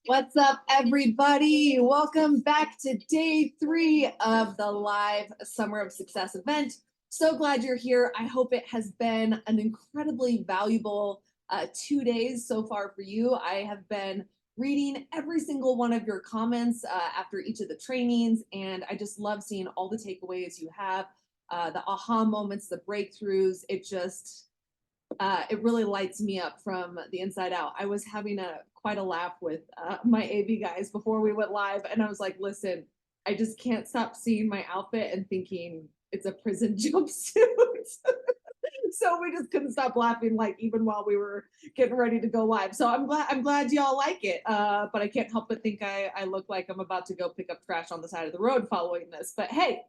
What's up, everybody? Welcome back to day 3 of the live Summer of Success event. So glad you're here. I hope it has been an incredibly valuable 2 days so far for you. I have been reading every single one of your comments after each of the trainings, and I just love seeing all the takeaways you have, the aha moments, the breakthroughs. It really lights me up from the inside out. I was having quite a laugh with my AV guys before we went live, and I was like, listen, I just can't stop seeing my outfit and thinking it's a prison jumpsuit. So we just couldn't stop laughing, like even while we were getting ready to go live. So I'm glad y'all like it. But I can't help but think I look like I'm about to go pick up trash on the side of the road following this. But hey,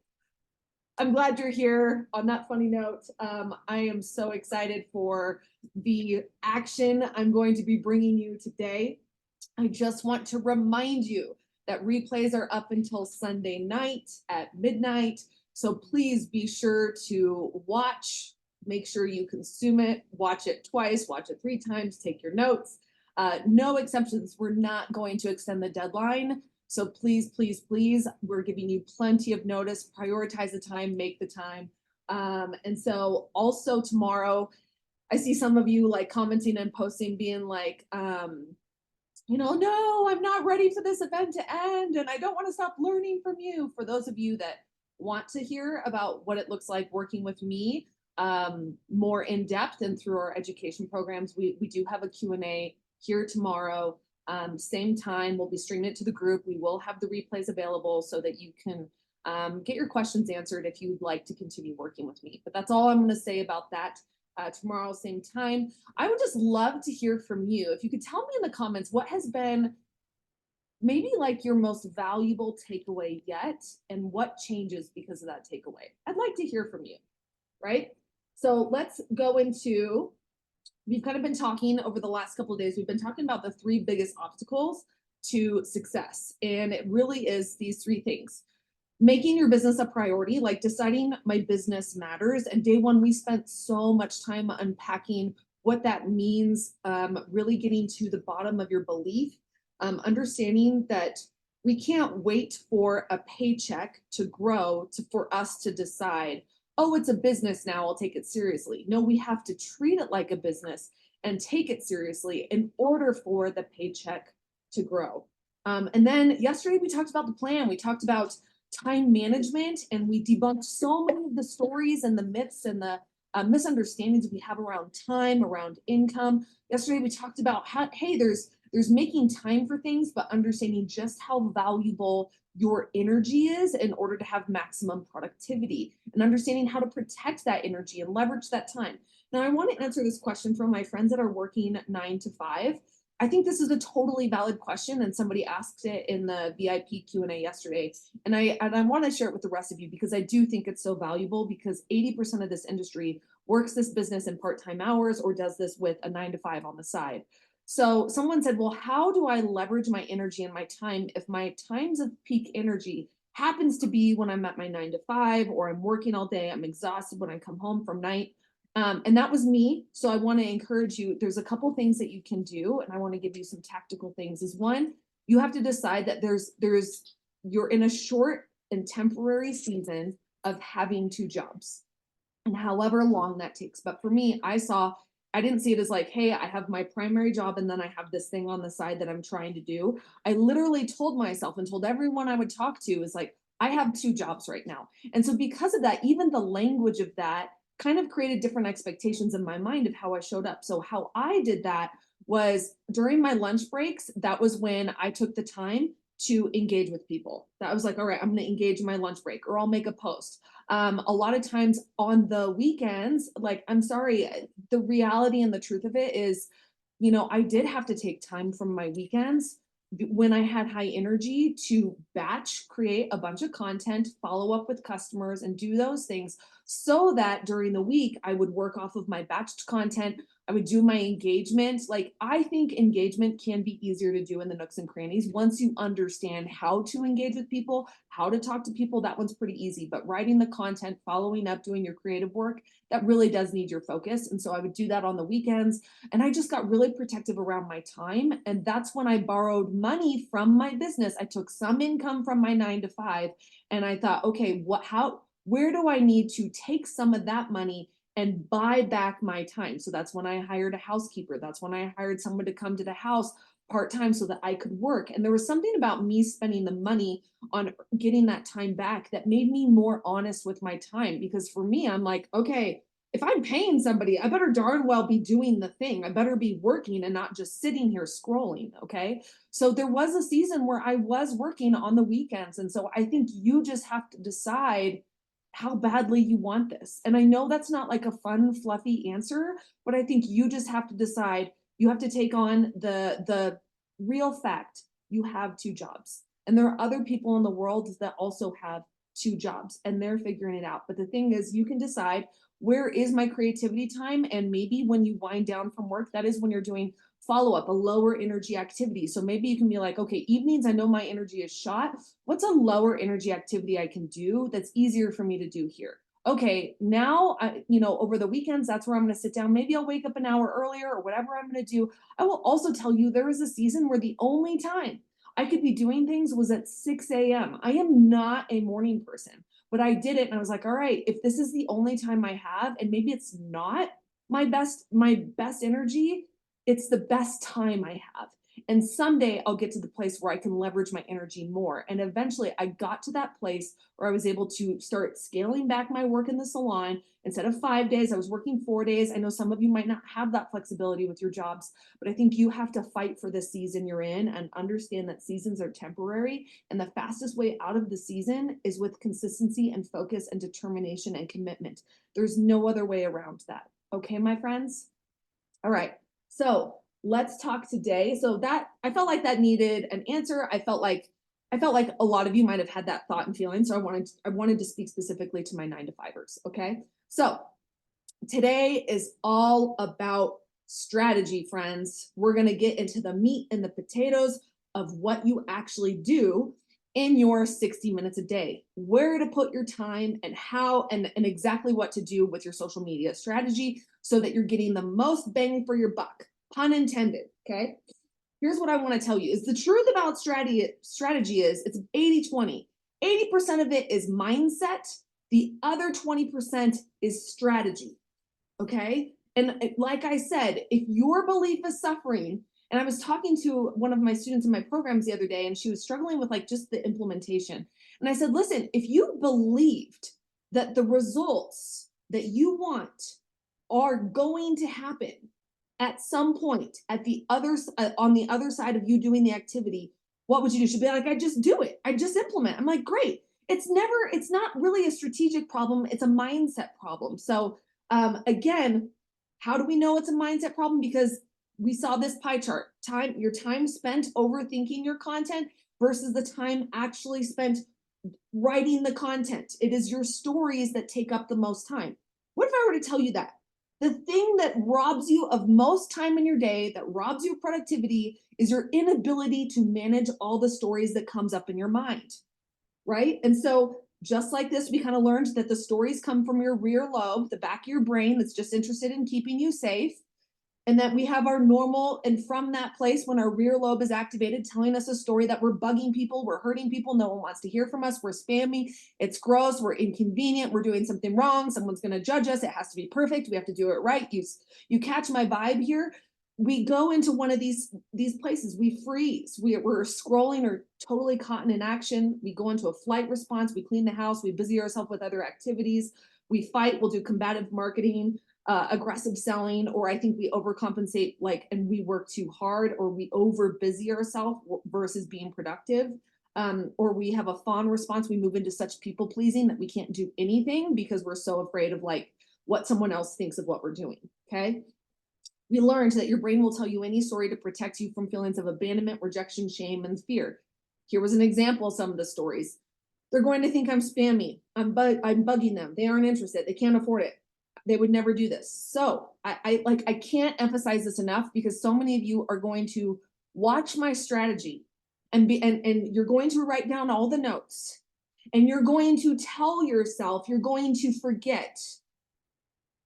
I'm glad you're here. On that funny note, I am so excited for the action I'm going to be bringing you today. I just want to remind you that replays are up until Sunday night at midnight. So please be sure to watch, make sure you consume it, watch it twice, watch it 3 times, take your notes. No exceptions. We're not going to extend the deadline. So please, please, please, we're giving you plenty of notice. Prioritize the time, make the time. And so also tomorrow, I see some of you like commenting and posting being like, no, I'm not ready for this event to end and I don't want to stop learning from you. For those of you that want to hear about what it looks like working with me more in depth and through our education programs, we do have a Q&A here tomorrow. Same time, we'll be streaming it to the group. We will have the replays available so that you can get your questions answered if you'd like to continue working with me. But that's all I'm going to say about that. Tomorrow, same time. I would just love to hear from you. If you could tell me in the comments what has been maybe like your most valuable takeaway yet and what changes because of that takeaway. I'd like to hear from you, right? So let's go into, we've kind of been talking over the last couple of days, we've been talking about the 3 biggest obstacles to success. And it really is these 3 things. Making your business a priority, like deciding my business matters. And day 1, we spent so much time unpacking what that means, really getting to the bottom of your belief, understanding that we can't wait for a paycheck to grow for us to decide, oh, it's a business now, I'll take it seriously. No, we have to treat it like a business and take it seriously in order for the paycheck to grow. And then yesterday we talked about the plan. We talked about time management, and we debunked so many of the stories and the myths and the misunderstandings we have around time, around income. Yesterday we talked about how, hey, there's making time for things, but understanding just how valuable your energy is in order to have maximum productivity, and understanding how to protect that energy and leverage that time. Now, I want to answer this question from my friends that are working 9 to 5. I think this is a totally valid question, and somebody asked it in the VIP Q&A yesterday, and I want to share it with the rest of you because I do think it's so valuable, because 80% of this industry works this business in part-time hours or does this with a 9 to 5 on the side. So someone said, well, how do I leverage my energy and my time if my times of peak energy happens to be when I'm at my 9 to 5, or I'm working all day, I'm exhausted when I come home from night? And that was me. So I want to encourage you. There's a couple things that you can do, and I want to give you some tactical things. Is one, you have to decide that you're in a short and temporary season of having 2 jobs, and however long that takes. But for me, I didn't see it as like, hey, I have my primary job and then I have this thing on the side that I'm trying to do. I literally told myself and told everyone I would talk to is like, I have 2 jobs right now. And so because of that, even the language of that kind of created different expectations in my mind of how I showed up. So how I did that was during my lunch breaks, that was when I took the time to engage with people. That was like, all right, I'm going to engage in my lunch break, or I'll make a post. A lot of times on the weekends, like, I'm sorry, the reality and the truth of it is, I did have to take time from my weekends when I had high energy to batch create a bunch of content, follow up with customers, and do those things so that during the week I would work off of my batched content, I would do my engagement. Like, I think engagement can be easier to do in the nooks and crannies. Once you understand how to engage with people, how to talk to people, that one's pretty easy. But writing the content, following up, doing your creative work, that really does need your focus. And so I would do that on the weekends. And I just got really protective around my time. And that's when I borrowed money from my business. I took some income from my 9 to 5, and I thought, okay, where do I need to take some of that money and buy back my time? So that's when I hired a housekeeper. That's when I hired someone to come to the house part-time so that I could work. And there was something about me spending the money on getting that time back that made me more honest with my time. Because for me, I'm like, okay, if I'm paying somebody, I better darn well be doing the thing. I better be working and not just sitting here scrolling. Okay. So there was a season where I was working on the weekends. And so I think you just have to decide how badly you want this. And I know that's not like a fun, fluffy answer, but I think you just have to decide. You have to take on the real fact you have two jobs. And there are other people in the world that also have two jobs and they're figuring it out. But the thing is, you can decide, where is my creativity time? And maybe when you wind down from work, that is when you're doing follow up, a lower energy activity. So maybe you can be like, okay, evenings, I know my energy is shot. What's a lower energy activity I can do that's easier for me to do here? Okay, now, over the weekends, that's where I'm going to sit down. Maybe I'll wake up an hour earlier or whatever I'm going to do. I will also tell you, there was a season where the only time I could be doing things was at 6 a.m. I am not a morning person, but I did it and I was like, all right, if this is the only time I have, and maybe it's not my best energy, it's the best time I have. And someday I'll get to the place where I can leverage my energy more. And eventually I got to that place where I was able to start scaling back my work in the salon. Instead of 5 days, I was working 4 days. I know some of you might not have that flexibility with your jobs, but I think you have to fight for the season you're in and understand that seasons are temporary. And the fastest way out of the season is with consistency and focus and determination and commitment. There's no other way around that. Okay, my friends? All right. So let's talk today. So that, I felt like that needed an answer. I felt like a lot of you might have had that thought and feeling. So I wanted to speak specifically to my 9 to 5ers. Okay. So today is all about strategy, friends. We're going to get into the meat and the potatoes of what you actually do in your 60 minutes a day, where to put your time and how, and exactly what to do with your social media strategy so that you're getting the most bang for your buck, pun intended. Okay. Here's what I want to tell you is the truth about strategy is it's 80-20. 80% of it is mindset. The other 20% is strategy. Okay. And like I said, if your belief is suffering, and I was talking to one of my students in my programs the other day, and she was struggling with like just the implementation. And I said, listen, if you believed that the results that you want are going to happen at some point on the other side of you doing the activity, what would you do? She'd be like, I just do it. I just implement. I'm like, great. It's not really a strategic problem. It's a mindset problem. So again, how do we know it's a mindset problem? Because we saw this pie chart, your time spent overthinking your content versus the time actually spent writing the content. It is your stories that take up the most time. What if I were to tell you that the thing that robs you of most time in your day, that robs you of productivity, is your inability to manage all the stories that comes up in your mind, right? And so just like this, we kind of learned that the stories come from your rear lobe, the back of your brain that's just interested in keeping you safe, and that we have our normal, and from that place, when our rear lobe is activated, telling us a story that we're bugging people, we're hurting people, no one wants to hear from us, we're spammy, it's gross, we're inconvenient, we're doing something wrong, someone's going to judge us, it has to be perfect, we have to do it right. You catch my vibe here. We go into one of these places, we freeze, we're scrolling or totally caught in inaction. We go into a flight response, we clean the house, we busy ourselves with other activities, we fight, we'll do combative marketing, aggressive selling, or I think we overcompensate, and we work too hard, or we over busy ourselves versus being productive. Or we have a fawn response. We move into such people pleasing that we can't do anything because we're so afraid of what someone else thinks of what we're doing. Okay. We learned that your brain will tell you any story to protect you from feelings of abandonment, rejection, shame, and fear. Here was an example of some of the stories. They're going to think I'm spammy. I'm bugging them. They aren't interested. They can't afford it. They would never do this. So I can't emphasize this enough because so many of you are going to watch my strategy and you're going to write down all the notes and you're going to tell yourself you're going to forget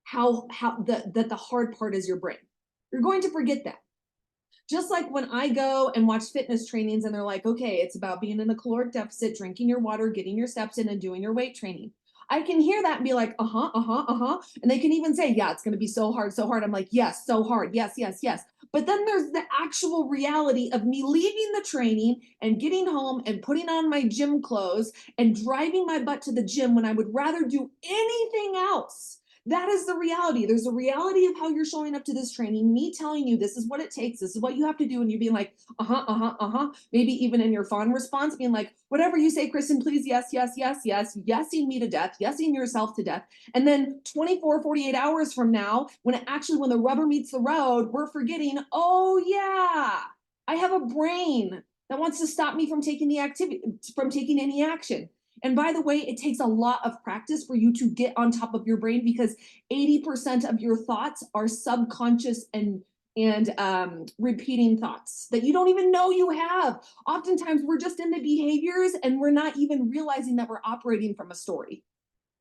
how that the hard part is your brain. You're going to forget that. Just like when I go and watch fitness trainings and they're like, okay, it's about being in a caloric deficit, drinking your water, getting your steps in, and doing your weight training. I can hear that and be like, uh-huh, uh-huh, uh-huh. And they can even say, yeah, it's going to be so hard, so hard. I'm like, yes, so hard. Yes, yes, yes. But then there's the actual reality of me leaving the training and getting home and putting on my gym clothes and driving my butt to the gym when I would rather do anything else. That is the reality. There's a reality of how you're showing up to this training, me telling you this is what it takes, this is what you have to do, and you being like, uh-huh, uh-huh, uh-huh. Maybe even in your fawn response, being like, whatever you say, Kristen, please, yes, yes, yes, yes, yesing me to death, yesing yourself to death. And then 24, 48 hours from now, when the rubber meets the road, we're forgetting, oh yeah, I have a brain that wants to stop me from taking any action. And by the way, it takes a lot of practice for you to get on top of your brain because 80% of your thoughts are subconscious and repeating thoughts that you don't even know you have. Oftentimes, we're just in the behaviors and we're not even realizing that we're operating from a story.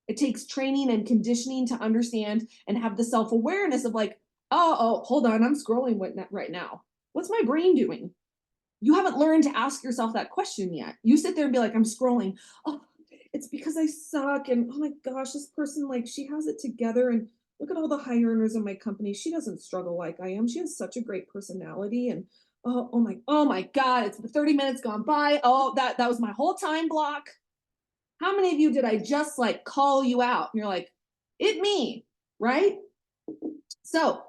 It takes training and conditioning to understand and have the self awareness of like, oh, hold on, I'm scrolling right now. What's my brain doing? You haven't learned to ask yourself that question yet. You sit there and be like, I'm scrolling. Oh, it's because I suck. And oh my gosh, this person, like, she has it together. And look at all the high earners in my company. She doesn't struggle like I am. She has such a great personality. And oh my God, it's 30 minutes gone by. Oh, that was my whole time block. How many of you did I just like call you out? And you're like, it me, right? So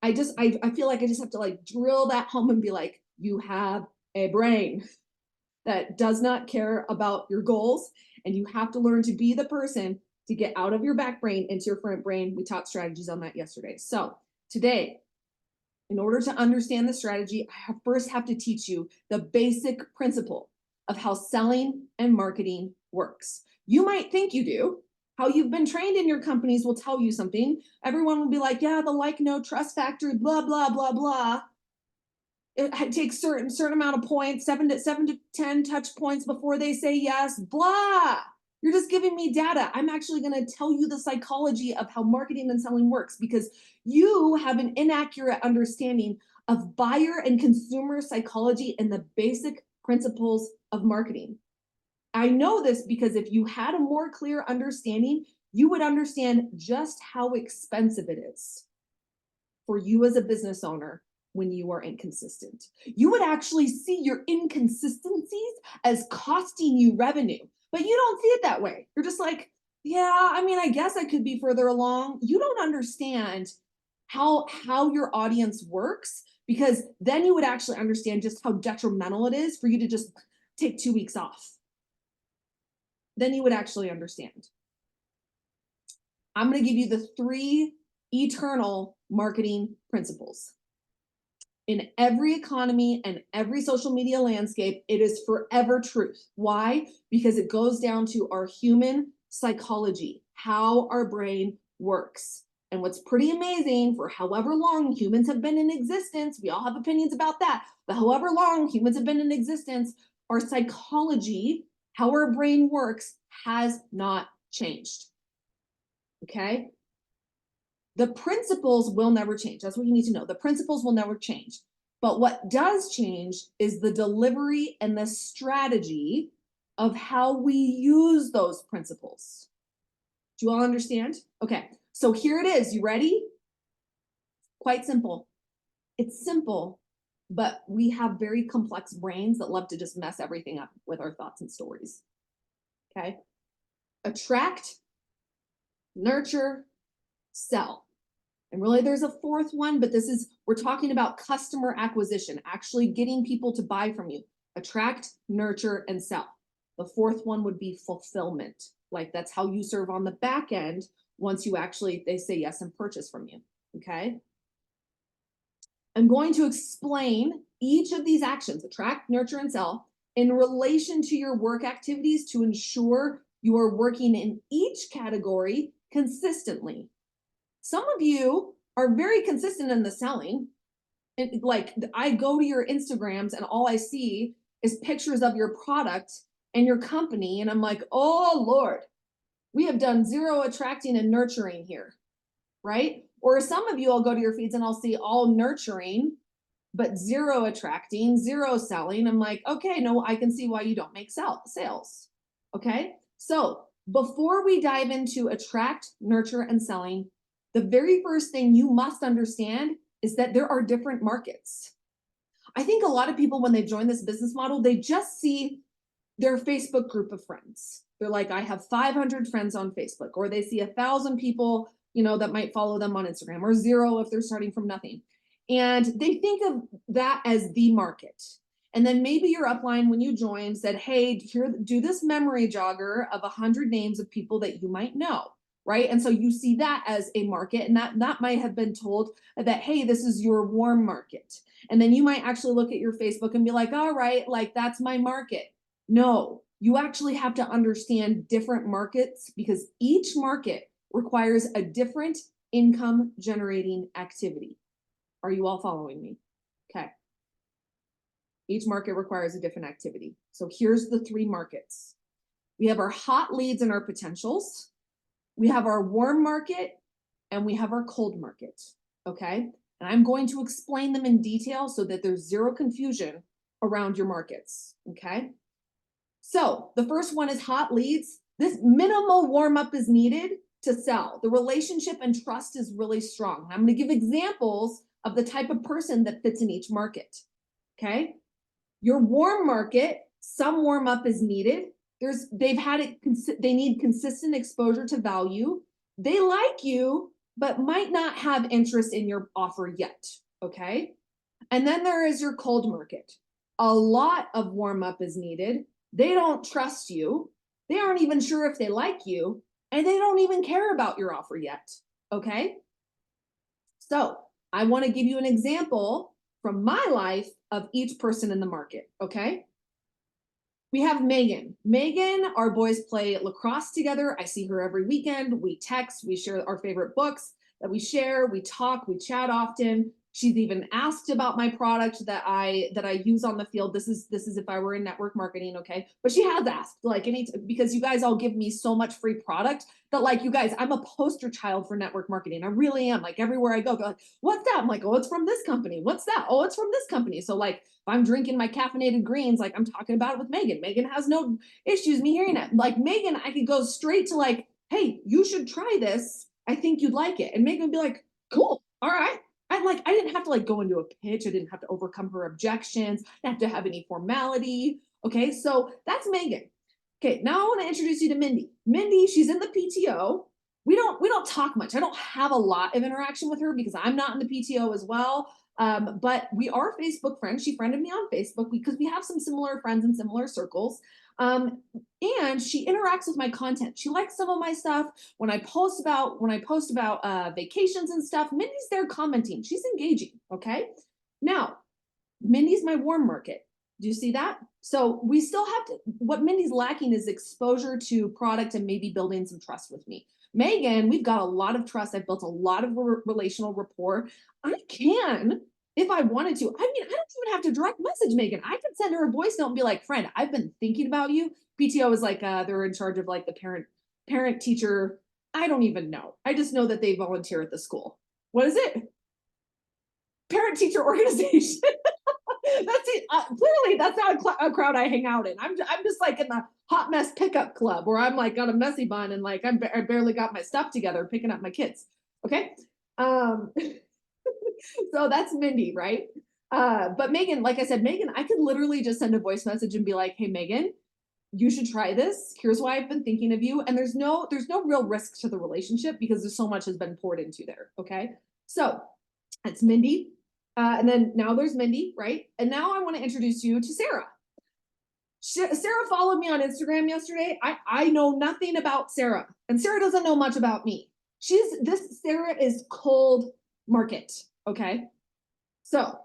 I feel like I just have to like drill that home and be like, you have a brain that does not care about your goals. And you have to learn to be the person to get out of your back brain into your front brain. We taught strategies on that yesterday. So today, in order to understand the strategy, I first have to teach you the basic principle of how selling and marketing works. You might think you do. How you've been trained in your companies will tell you something. Everyone will be like, yeah, the like, no, trust factor, blah, blah, blah, blah. It takes certain amount of points, seven to 10 touch points before they say yes, blah. You're just giving me data. I'm actually going to tell you the psychology of how marketing and selling works because you have an inaccurate understanding of buyer and consumer psychology and the basic principles of marketing. I know this because if you had a more clear understanding, you would understand just how expensive it is for you as a business owner when you are inconsistent. You would actually see your inconsistencies as costing you revenue, but you don't see it that way. You're just like, yeah, I mean, I guess I could be further along. You don't understand how your audience works because then you would actually understand just how detrimental it is for you to just take 2 weeks off. Then you would actually understand. I'm going to give you the 3 eternal marketing principles. In every economy and every social media landscape, it is forever truth. Why? Because it goes down to our human psychology, how our brain works. And what's pretty amazing for however long humans have been in existence, we all have opinions about that, but however long humans have been in existence, our psychology, how our brain works, has not changed. Okay? The principles will never change. That's what you need to know. The principles will never change. But what does change is the delivery and the strategy of how we use those principles. Do you all understand? Okay, so here it is. You ready? Quite simple. It's simple, but we have very complex brains that love to just mess everything up with our thoughts and stories. Okay? Attract, nurture, sell. And really there's a 4th one, but we're talking about customer acquisition, actually getting people to buy from you. Attract, nurture, and sell. The 4th one would be fulfillment. Like that's how you serve on the back end once they say yes and purchase from you, okay? I'm going to explain each of these actions, attract, nurture, and sell, in relation to your work activities to ensure you are working in each category consistently. Some of you are very consistent in the selling. Like I go to your Instagrams and all I see is pictures of your product and your company. And I'm like, oh Lord, we have done zero attracting and nurturing here, right? Or some of you, I'll go to your feeds and I'll see all nurturing, but zero attracting, zero selling. I'm like, okay, no, I can see why you don't make sales. Okay. So before we dive into attract, nurture, and selling, the very first thing you must understand is that there are different markets. I think a lot of people, when they join this business model, they just see their Facebook group of friends. They're like, I have 500 friends on Facebook, or they see 1,000 people, that might follow them on Instagram, or zero if they're starting from nothing. And they think of that as the market. And then maybe your upline, when you join, said, hey, here, do this memory jogger of 100 names of people that you might know, right? And so you see that as a market, and that might have been told that, hey, this is your warm market. And then you might actually look at your Facebook and be like, all right, like that's my market. No, you actually have to understand different markets because each market requires a different income generating activity. Are you all following me? Okay. Each market requires a different activity. So here's the 3 markets. We have our hot leads and our potentials. We have our warm market and we have our cold market. Okay. And I'm going to explain them in detail so that there's zero confusion around your markets. Okay. So the first one is hot leads. This minimal warm up is needed to sell. The relationship and trust is really strong. I'm going to give examples of the type of person that fits in each market. Okay. Your warm market, some warm up is needed. They need consistent exposure to value. They like you, but might not have interest in your offer yet. Okay. And then there is your cold market. A lot of warm up is needed. They don't trust you. They aren't even sure if they like you, and they don't even care about your offer yet. Okay. So I want to give you an example from my life of each person in the market. Okay. We have Megan. Megan, our boys play lacrosse together. I see her every weekend. We text, we share our favorite books that we share, we talk, we chat often. She's even asked about my product that I use on the field. This is if I were in network marketing, okay? But she has asked, like, because you guys all give me so much free product that, like, you guys, I'm a poster child for network marketing. I really am. Like, everywhere I go, they're like, what's that? I'm like, oh, it's from this company. What's that? Oh, it's from this company. So, like, if I'm drinking my caffeinated greens, like, I'm talking about it with Megan. Megan has no issues me hearing it. Like, Megan, I could go straight to, like, hey, you should try this. I think you'd like it. And Megan would be like, cool. All right. I didn't have to, like, go into a pitch. I didn't have to overcome her objections. I didn't have to have any formality. Okay, so that's Megan. Okay, now I want to introduce you to Mindy. Mindy, she's in the PTO. We don't talk much. I don't have a lot of interaction with her because I'm not in the PTO as well. But we are Facebook friends. She friended me on Facebook because we have some similar friends in similar circles. And she interacts with my content. She likes some of my stuff. When I post about vacations and stuff, Mindy's there commenting. She's engaging. Okay. Now, Mindy's my warm market. Do you see that? So we still have to, what Mindy's lacking is exposure to product and maybe building some trust with me. Megan, we've got a lot of trust. I've built a lot of relational rapport. I can, if I wanted to, I mean, I don't even have to direct message Megan. I could send her a voice note and be like, friend, I've been thinking about you. PTO is like, they're in charge of, like, the parent teacher. I don't even know. I just know that they volunteer at the school. What is it? Parent teacher organization. That's it. Clearly, that's not a crowd I hang out in. I'm just like in the hot mess pickup club where I'm like got a messy bun and, like, I barely got my stuff together picking up my kids. Okay. So that's Mindy, right? But Megan, like I said, Megan, I could literally just send a voice message and be like, hey, Megan, you should try this. Here's why I've been thinking of you. And there's no real risk to the relationship because there's so much has been poured into there. Okay. So that's Mindy. And then now there's Mindy, right? And now I want to introduce you to Sarah. Sarah followed me on Instagram yesterday. I know nothing about Sarah, and Sarah doesn't know much about me. Sarah is cold market. Okay. So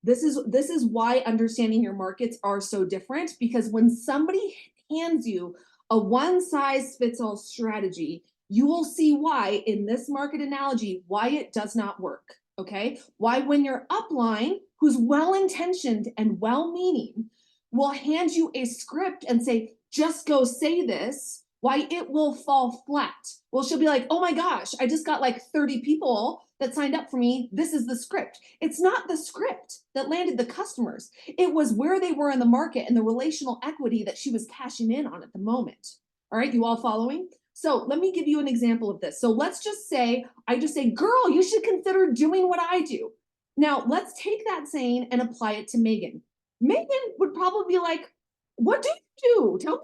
this is why understanding your markets are so different, because when somebody hands you a one size fits all strategy, You will see why in this market analogy, why it does not work. Okay. Why, when your upline, who's well intentioned and well meaning, will hand you a script and say, just go say this, why it will fall flat. Well, she'll be like, oh my gosh, I just got like 30 people that signed up for me. This is the script. It's not the script that landed the customers. It was where they were in the market and the relational equity that she was cashing in on at the moment. All right, you all following? So let me give you an example of this. So let's just say, I just say, girl, you should consider doing what I do. Now let's take that saying and apply it to Megan. Megan would probably be like, what do you do? Tell me.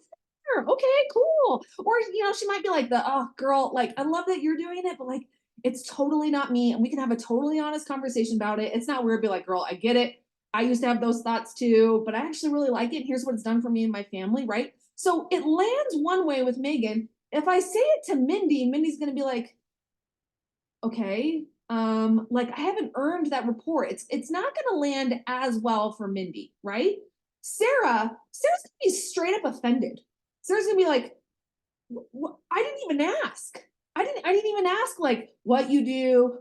Okay, cool. Or, she might be like oh, girl, like, I love that you're doing it, but like, it's totally not me. And we can have a totally honest conversation about it. It's not weird. Be like, girl, I get it. I used to have those thoughts too, but I actually really like it. Here's what it's done for me and my family, right? So it lands one way with Megan. If I say it to Mindy, Mindy's going to be like, okay, like, I haven't earned that rapport. It's not going to land as well for Mindy, right? Sarah's going to be straight up offended. Sarah's going to be like, I didn't even ask. I didn't even ask like what you do.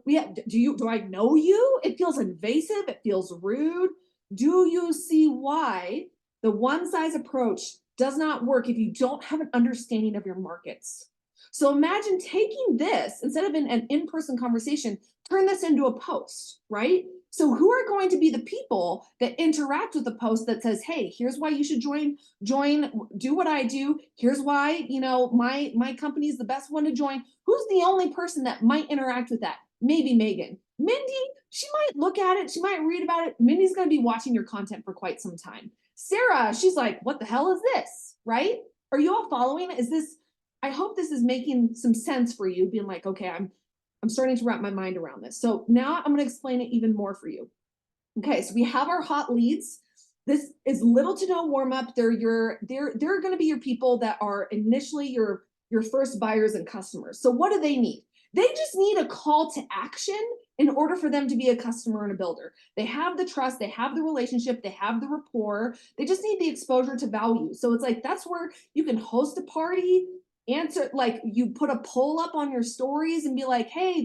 Do I know you? It feels invasive. It feels rude. Do you see why the one size approach does not work if you don't have an understanding of your markets? So imagine taking this instead of an in-person conversation, turn this into a post, right? So who are going to be the people that interact with the post that says, hey, here's why you should join, do what I do. Here's why, my company is the best one to join. Who's the only person that might interact with that? Maybe Megan. Mindy, she might look at it. She might read about it. Mindy's going to be watching your content for quite some time. Sarah, she's like, what the hell is this? Right? Are you all following? I hope this is making some sense for you, being like, okay, I'm starting to wrap my mind around this. So now I'm going to explain it even more for you. Okay, so we have our hot leads. This is little to no warm up. They're going to be your people that are initially your first buyers and customers. So what do they need? They just need a call to action in order for them to be a customer and a builder. They have the trust, they have the relationship, they have the rapport. They just need the exposure to value. So it's like, that's where you can host a party, answer, like, you put a poll up on your stories and be like, hey,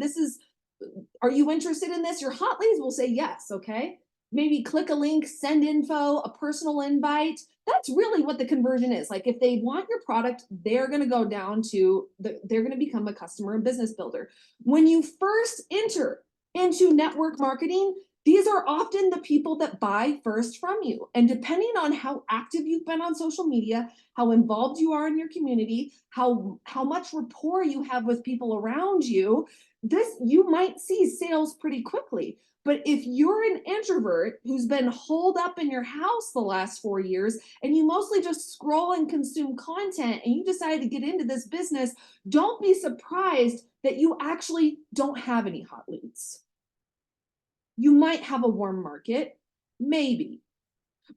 are you interested in this? Your hot leads will say yes. Okay, maybe click a link, send info, a personal invite. That's really what the conversion is. Like, if they want your product, they're going to go down to they're going to become a customer and business builder. When you first enter into network marketing, these are often the people that buy first from you. And depending on how active you've been on social media, how involved you are in your community, how much rapport you have with people around you, you might see sales pretty quickly. But if you're an introvert who's been holed up in your house the last 4 years and you mostly just scroll and consume content and you decided to get into this business, don't be surprised that you actually don't have any hot leads. You might have a warm market, maybe.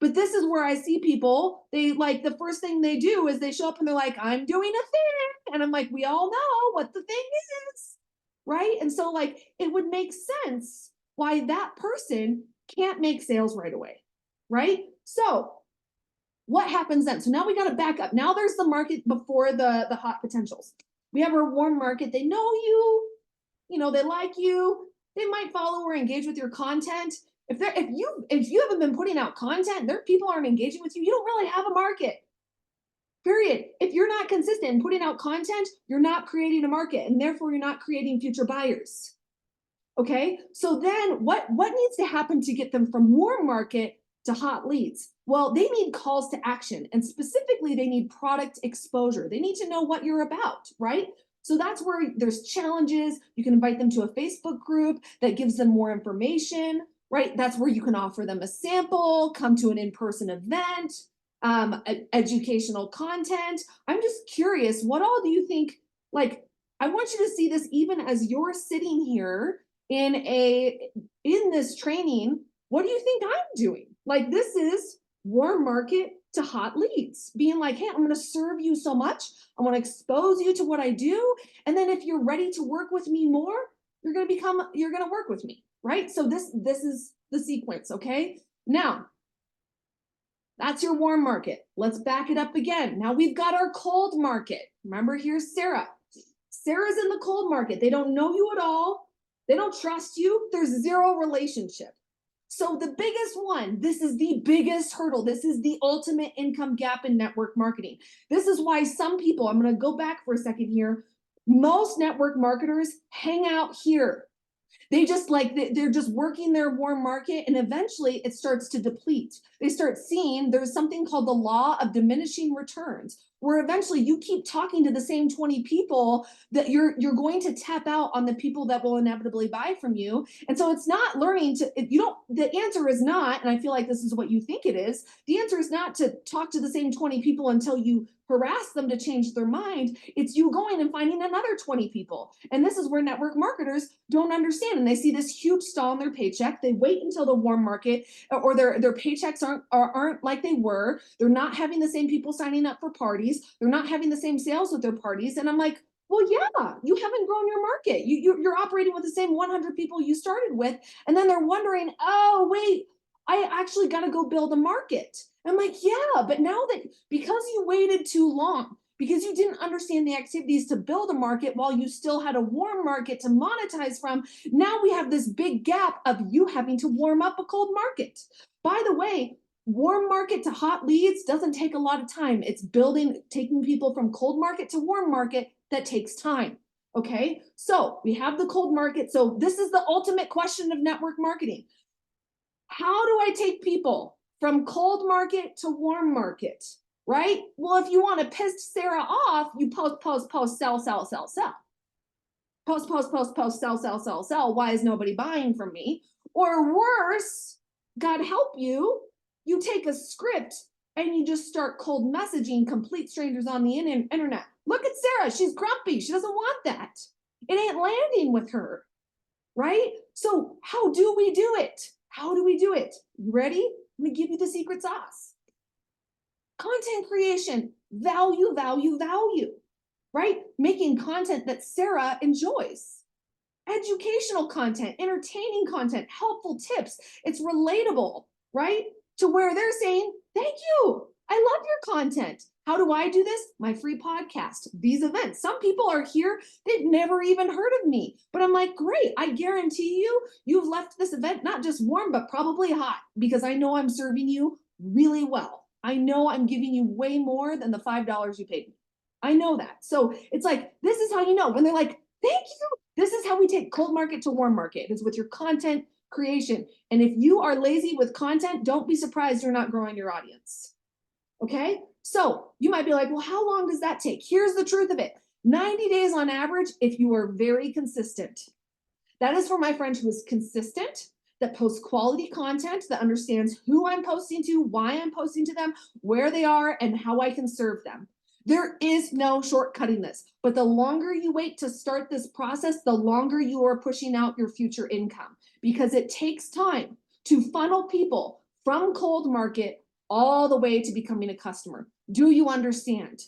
But this is where I see people, they like, the first thing they do is they show up and they're like, I'm doing a thing. And I'm like, we all know what the thing is, right? And so, like, it would make sense why that person can't make sales right away, right? So what happens then? So now we got to back up. Now there's the market before the hot potentials. We have our warm market. They know you, they like you. They might follow or engage with your content. If you haven't been putting out content, people aren't engaging with you, you don't really have a market. Period. If you're not consistent in putting out content, you're not creating a market, and therefore you're not creating future buyers. Okay, so then what needs to happen to get them from warm market to hot leads? Well, they need calls to action, and specifically they need product exposure. They need to know what you're about, right? So that's where there's challenges. You can invite them to a Facebook group that gives them more information, right? That's where you can offer them a sample, come to an in-person event, educational content. I'm just curious, what all do you think? Like, I want you to see this even as you're sitting here in this training. What do you think I'm doing? Like, this is warm market to hot leads, being like, hey, I'm going to serve you so much. I want to expose you to what I do. And then if you're ready to work with me more, you're going to work with me, right? So this is the sequence. Okay. Now that's your warm market. Let's back it up again. Now we've got our cold market. Remember, here's Sarah. Sarah's in the cold market. They don't know you at all. They don't trust you. There's zero relationship. So the biggest one, this is the biggest hurdle. This is the ultimate income gap in network marketing. This is why some people, I'm going to go back for a second here. Most network marketers hang out here. They just they're just working their warm market, and eventually it starts to deplete. They start seeing there's something called the law of diminishing returns, where eventually you keep talking to the same 20 people that you're going to tap out on the people that will inevitably buy from you. And so it's not learning to, you don't, the answer is not, and I feel like this is what you think it is, the answer is not to talk to the same 20 people until you harass them to change their mind. It's you going and finding another 20 people. And this is where network marketers don't understand. And they see this huge stall in their paycheck. They wait until the warm market or their paychecks aren't like they were. They're not having the same people signing up for parties. They're not having the same sales with their parties. And I'm like, well, yeah, you haven't grown your market. You're operating with the same 100 people you started with. And then they're wondering, oh, wait, I actually got to go build a market. I'm like, yeah, but now that because you waited too long, because you didn't understand the activities to build a market while you still had a warm market to monetize from, now we have this big gap of you having to warm up a cold market. By the way, warm market to hot leads doesn't take a lot of time. It's taking people from cold market to warm market that takes time. Okay, so we have the cold market. So this is the ultimate question of network marketing. How do I take people from cold market to warm market, right? Well, if you want to piss Sarah off, you post, sell, sell, sell, sell. Post, sell, sell, sell, sell. Why is nobody buying from me? Or worse, God help you, you take a script and you just start cold messaging complete strangers on the internet. Look at Sarah, she's grumpy. She doesn't want that. It ain't landing with her, right? So how do we do it? How do we do it? You ready? I'm gonna give you the secret sauce. Content creation, value, value, value, right? Making content that Sarah enjoys. Educational content, entertaining content, helpful tips. It's relatable, right? To where they're saying, thank you. I love your content. How do I do this? My free podcast, these events. Some people are here, they've never even heard of me, but I'm like, great. I guarantee you, you've left this event not just warm, but probably hot because I know I'm serving you really well. I know I'm giving you way more than the $5 you paid me. I know that. So it's like, this is how you know when they're like, thank you. This is how we take cold market to warm market. It's with your content creation. And if you are lazy with content, don't be surprised you're not growing your audience. Okay? So you might be like, well, how long does that take? Here's the truth of it. 90 days on average if you are very consistent. That is for my friend who is consistent, that posts quality content, that understands who I'm posting to, why I'm posting to them, where they are, and how I can serve them. There is no shortcutting this, but the longer you wait to start this process, the longer you are pushing out your future income because it takes time to funnel people from cold market all the way to becoming a customer. Do you understand?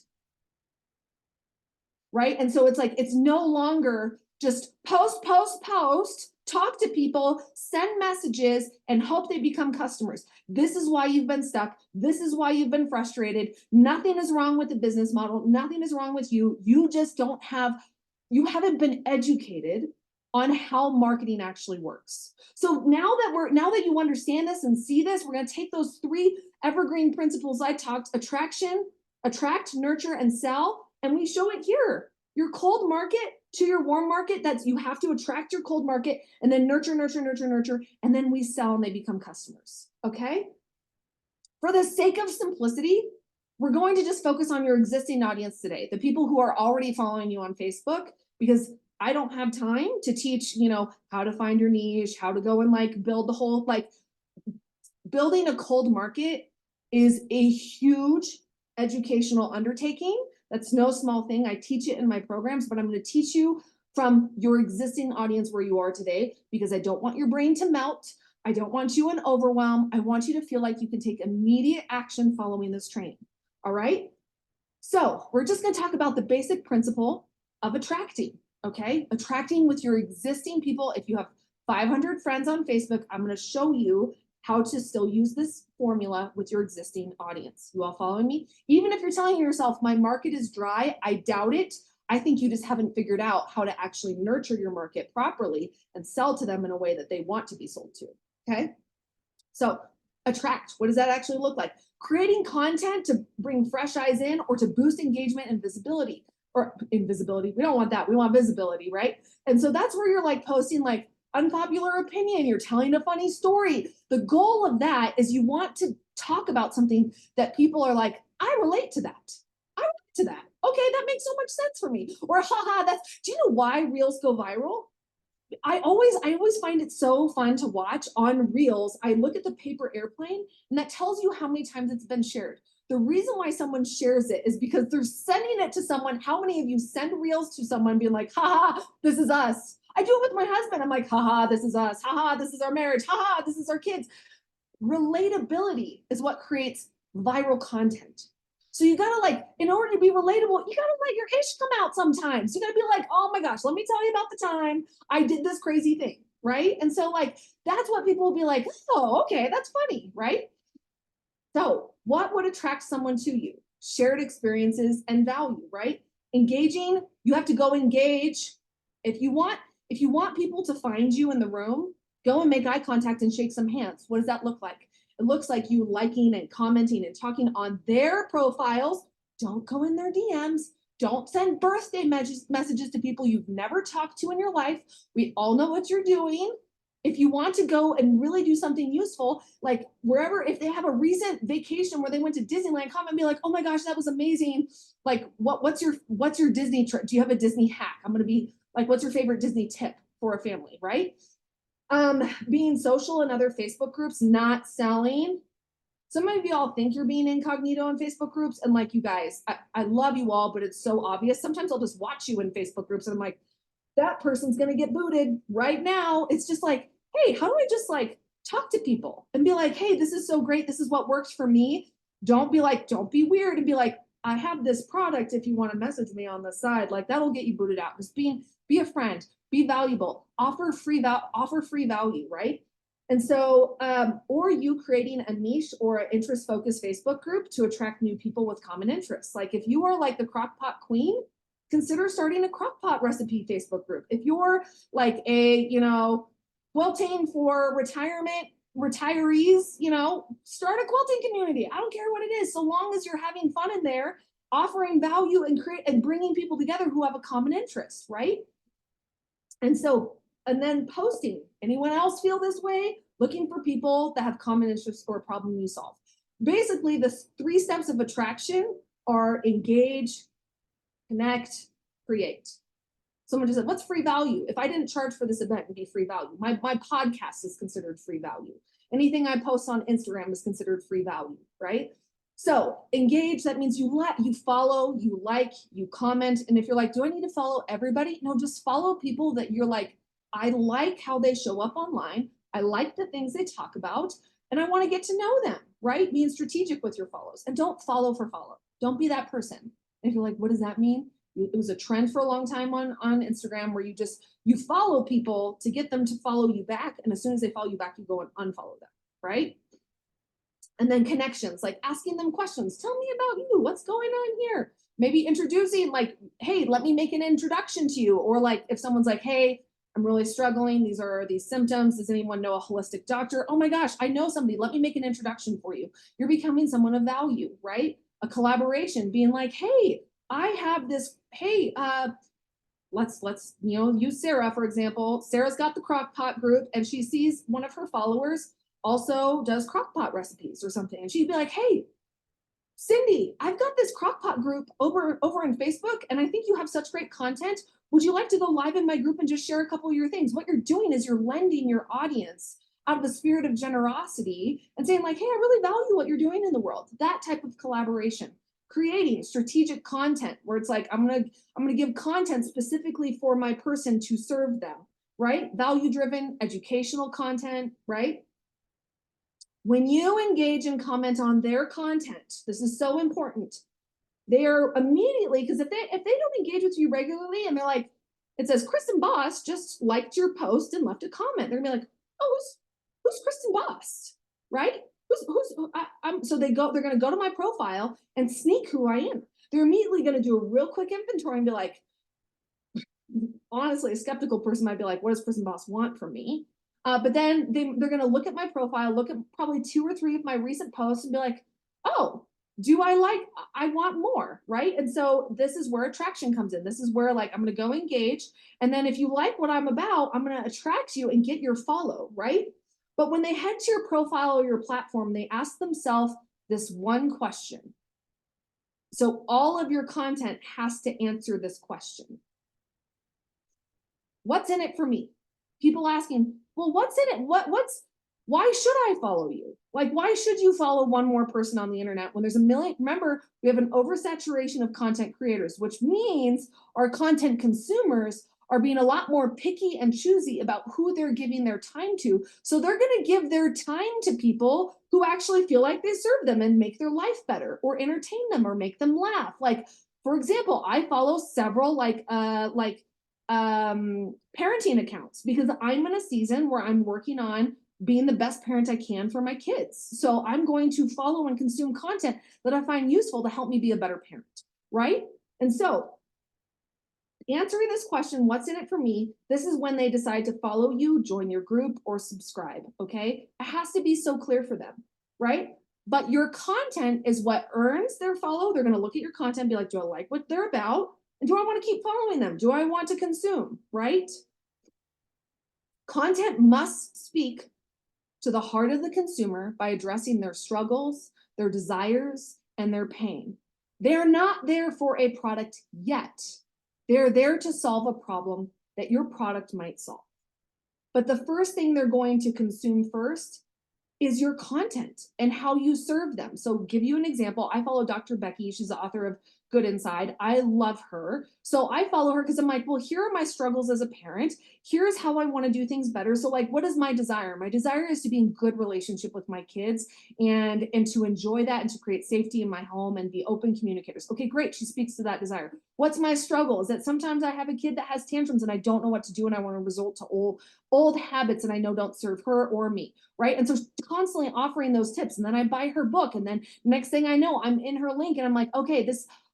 Right? And so it's like, it's no longer just post, talk to people, send messages, and hope they become customers. This is why you've been stuck. This is why you've been frustrated. Nothing is wrong with the business model. Nothing is wrong with you. You just you haven't been educated on how marketing actually works. So now that you understand this and see this, we're going to take those 3 evergreen principles I talked: attract, nurture, and sell. And we show it here. Your cold market to your warm market, that's you have to attract your cold market and then nurture, and then we sell and they become customers. Okay? For the sake of simplicity, we're going to just focus on your existing audience today, the people who are already following you on Facebook, because I don't have time to teach, how to find your niche, how to go and build the whole, building a cold market is a huge educational undertaking. That's no small thing. I teach it in my programs, but I'm going to teach you from your existing audience where you are today, because I don't want your brain to melt. I don't want you in overwhelm. I want you to feel like you can take immediate action following this training. All right? So we're just going to talk about the basic principle of attracting, okay? Attracting with your existing people. If you have 500 friends on Facebook, I'm going to show you how to still use this formula with your existing audience. You all following me? Even if you're telling yourself, my market is dry, I doubt it. I think you just haven't figured out how to actually nurture your market properly and sell to them in a way that they want to be sold to. Okay. So attract, what does that actually look like? Creating content to bring fresh eyes in or to boost engagement and visibility. Or invisibility. We don't want that. We want visibility, right? And so that's where you're like posting like unpopular opinion, you're telling a funny story. The goal of that is you want to talk about something that people are like, I relate to that. I relate to that. Okay, that makes so much sense for me. Or haha, that's do you know why reels go viral? I always find it so fun to watch on Reels. I look at the paper airplane and that tells you how many times it's been shared. The reason why someone shares it is because they're sending it to someone. How many of you send Reels to someone being like, haha, this is us? I do it with my husband. I'm like, haha, this is us. Haha, this is our marriage. Haha, this is our kids. Relatability is what creates viral content. So you gotta like, in order to be relatable, you gotta let your ish come out sometimes. You gotta be like, oh my gosh, let me tell you about the time I did this crazy thing, right? And so like, that's what people will be like, oh, okay, that's funny, right? So what would attract someone to you? Shared experiences and value, right? Engaging, you have to go engage. If you want, if you want people to find you in the room, go and make eye contact and shake some hands. What does that look like? It looks like you liking and commenting and talking on their profiles. Don't go in their DMs. Don't send birthday messages to people you've never talked to in your life. We all know what you're doing. If you want to go and really do something useful, like wherever, if they have a recent vacation where they went to Disneyland, come and be like, oh my gosh, that was amazing. Like, what's your Disney trip? Do you have a Disney hack? I'm gonna be like, what's your favorite Disney tip for a family, right? Being social in other Facebook groups, not selling. Some of y'all think you're being incognito in Facebook groups, and like you guys, I love you all, but it's so obvious. Sometimes I'll just watch you in Facebook groups and I'm like, that person's gonna get booted right now. It's just like, hey, how do I just like talk to people and be like, hey, this is so great. This is what works for me. Don't be like, don't be weird and be like, I have this product if you want to message me on the side. Like that'll get you booted out. Just be a friend, be valuable, offer free value, right? And so, or you creating a niche or an interest focused Facebook group to attract new people with common interests. Like if you are like the crock pot queen, consider starting a crock pot recipe Facebook group. If you're like a, quilting for retirement retirees, start a quilting community. I don't care what it is, so long as you're having fun in there, offering value and bringing people together who have a common interest, right? And so, and then posting. Anyone else feel this way? Looking for people that have common interests or a problem you solve. Basically, the 3 steps of attraction are engage, connect, create. Someone just said, what's free value? If I didn't charge for this event, it'd be free value. My podcast is considered free value. Anything I post on Instagram is considered free value, right? So engage, that means you follow, you like, you comment. And if you're like, do I need to follow everybody? No, just follow people that you're like, I like how they show up online. I like the things they talk about, and I want to get to know them, right? Being strategic with your follows, and don't follow for follow. Don't be that person. And if you're like, what does that mean? It was a trend for a long time on Instagram where you follow people to get them to follow you back. And as soon as they follow you back, you go and unfollow them, right? And then connections, like asking them questions. Tell me about you. What's going on here? Maybe introducing like, hey, let me make an introduction to you. Or like if someone's like, hey, I'm really struggling. These are these symptoms. Does anyone know a holistic doctor? Oh my gosh, I know somebody. Let me make an introduction for you. You're becoming someone of value, right? A collaboration, being like, hey, I have this, hey, let's use Sarah, for example. Sarah's got the crock pot group and she sees one of her followers also does crock pot recipes or something. And she'd be like, hey, Cindy, I've got this crock pot group over in Facebook, and I think you have such great content. Would you like to go live in my group and just share a couple of your things? What you're doing is you're lending your audience out of the spirit of generosity and saying like, hey, I really value what you're doing in the world. That type of collaboration. Creating strategic content where it's like, I'm gonna give content specifically for my person to serve them, right? Value driven educational content, right? When you engage and comment on their content, this is so important. They are immediately, because if they don't engage with you regularly and they're like, it says Kristen Boss just liked your post and left a comment, they're gonna be like, oh, who's Kristen Boss, right? So they're gonna go to my profile and sneak who I am. They're immediately gonna do a real quick inventory and be like, honestly, a skeptical person might be like, what does Prison Boss want from me? But then they're going to look at my profile, look at probably 2 or 3 of my recent posts and be like, oh, do I like, I want more, right? And so this is where attraction comes in. This is where like, I'm going to go engage. And then if you like what I'm about, I'm going to attract you and get your follow, right? But when they head to your profile or your platform, they ask themselves this one question. So all of your content has to answer this question. What's in it for me? People asking, well, what's in it? Why should I follow you? Like, why should you follow one more person on the internet when there's a million? Remember, we have an oversaturation of content creators, which means our content consumers are being a lot more picky and choosy about who they're giving their time to. So they're going to give their time to people who actually feel like they serve them and make their life better or entertain them or make them laugh. Like, for example, I follow several parenting accounts because I'm in a season where I'm working on being the best parent I can for my kids. So I'm going to follow and consume content that I find useful to help me be a better parent, right? And so answering this question, what's in it for me? This is when they decide to follow you, join your group, or subscribe, okay? It has to be so clear for them, right? But your content is what earns their follow. They're gonna look at your content and be like, do I like what they're about? And do I want to keep following them? Do I want to consume, right? Content must speak to the heart of the consumer by addressing their struggles, their desires, and their pain. They're not there for a product yet. They're there to solve a problem that your product might solve. But the first thing they're going to consume first is your content and how you serve them. So give you an example. I follow Dr. Becky. She's the author of Good Inside. I love her. So I follow her because I'm like, well, here are my struggles as a parent. Here's how I want to do things better. So like, what is my desire? My desire is to be in good relationship with my kids and to enjoy that and to create safety in my home and be open communicators. Okay, great. She speaks to that desire. What's my struggle? Is that sometimes I have a kid that has tantrums and I don't know what to do and I want to resort to old habits and I know don't serve her or me, right? And so constantly offering those tips. And then I buy her book. And then next thing I know, I'm in her link and I'm like, okay,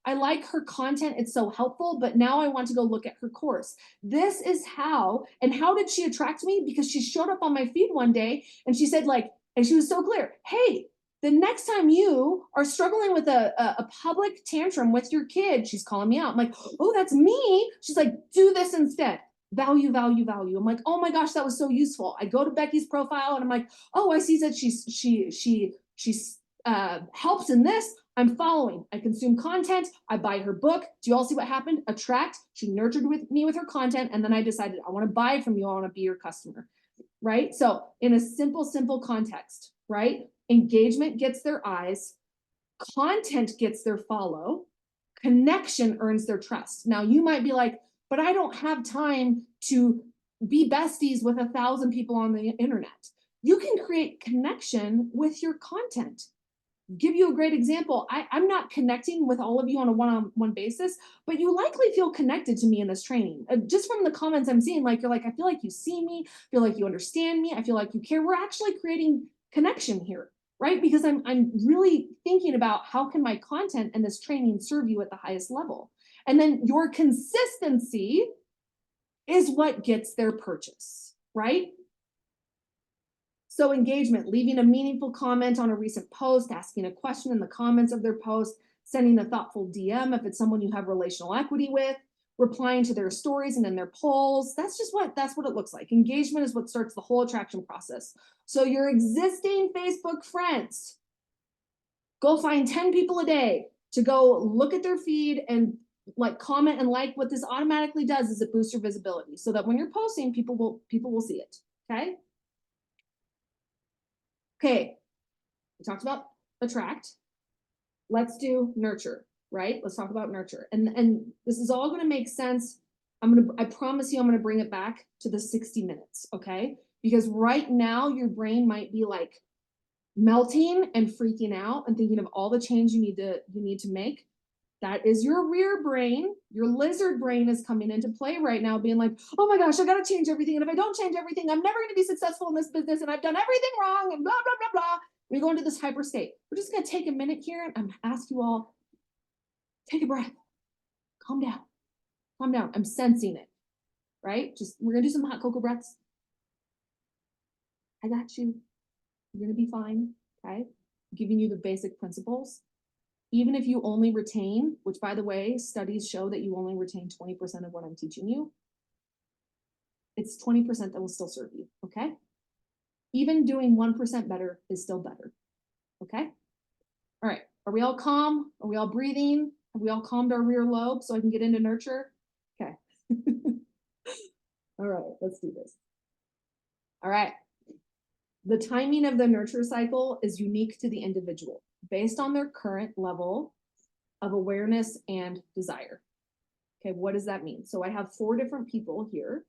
I like her content. It's so helpful, but now I want to go look at her course. This is how, and how did she attract me? Because she showed up on my feed one day and she said like, and she was so clear, hey, the next time you are struggling with a public tantrum with your kid, she's calling me out. I'm like, oh, that's me. She's like, do this instead. Value, value, value. I'm like, oh my gosh, that was so useful. I go to Becky's profile and I'm like, oh, I see that she helps in this. I'm following. I consume content. I buy her book. Do you all see what happened? Attract. She nurtured me with her content, and then I decided I want to buy from you. I want to be your customer, right? So in a simple context, right? Engagement gets their eyes. Content gets their follow. Connection earns their trust. Now you might be like, but I don't have time to be besties with 1,000 people on the internet. You can create connection with your content. Give you a great example. I'm not connecting with all of you on a one-on-one basis, but you likely feel connected to me in this training. Just from the comments I'm seeing, like you're like, I feel like you see me, I feel like you understand me, I feel like you care. We're actually creating connection here, right? Because I'm really thinking about how can my content and this training serve you at the highest level. And then your consistency is what gets their purchase, right? So engagement, leaving a meaningful comment on a recent post, asking a question in the comments of their post, sending a thoughtful DM if it's someone you have relational equity with, replying to their stories and in their polls. That's what it looks like. Engagement is what starts the whole attraction process. So your existing Facebook friends, go find 10 people a day to go look at their feed and like comment and like. What this automatically does is it boosts your visibility so that when you're posting, people will see it. Okay. Okay, we talked about attract. Let's do nurture, right? Let's talk about nurture. And this is all going to make sense. I promise you, I'm going to bring it back to the 60 minutes, okay? Because right now your brain might be like melting and freaking out and thinking of all the change you need to make. That is your rear brain. Your lizard brain is coming into play right now, being like, oh my gosh, I got to change everything. And if I don't change everything, I'm never going to be successful in this business. And I've done everything wrong and blah, blah, blah, blah. We go into this hyper state. We're just going to take a minute here and I'm going to ask you all, take a breath, calm down, calm down. I'm sensing it. right? Just, we're gonna do some hot cocoa breaths. I got you. You're gonna be fine, okay? Giving you the basic principles. Even if you only retain, which by the way, studies show that you only retain 20% of what I'm teaching you, it's 20% that will still serve you, okay? Even doing 1% better is still better, okay? All right, are we all calm? Are we all breathing? Have we all calmed our rear lobe so I can get into nurture? Okay. All right, let's do this. All right. The timing of the nurture cycle is unique to the individual based on their current level of awareness and desire. Okay, what does that mean? So I have 4 different people here.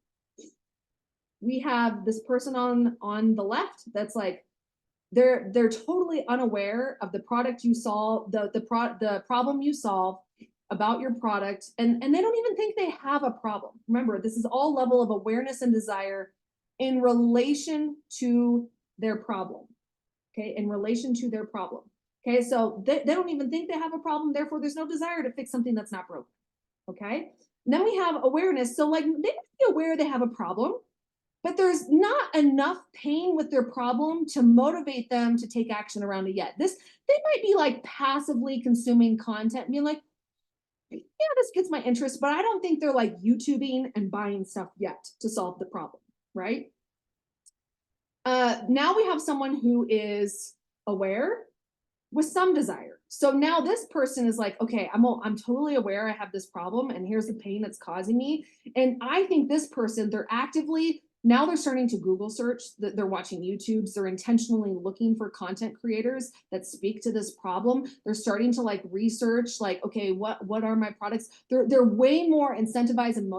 We have this person on the left that's like, they're totally unaware of the product you solve, the problem you solve about your product, and they don't even think they have a problem. Remember, this is all level of awareness and desire in relation to their problem. Okay, in relation to their problem. Okay, so they don't even think they have a problem, therefore there's no desire to fix something that's not broken. Okay, and then we have awareness. So like, they might be aware they have a problem, but there's not enough pain with their problem to motivate them to take action around it yet. They might be like passively consuming content, being like, yeah, this gets my interest, but I don't think they're like YouTubing and buying stuff yet to solve the problem, right? Now we have someone who is aware with some desire. So now this person is like, okay, I'm totally aware I have this problem and here's the pain that's causing me. And I think this person, now they're starting to Google search, they're watching YouTubes, they're intentionally looking for content creators that speak to this problem. They're starting to like research, like, okay, what are my products? They're way more incentivized and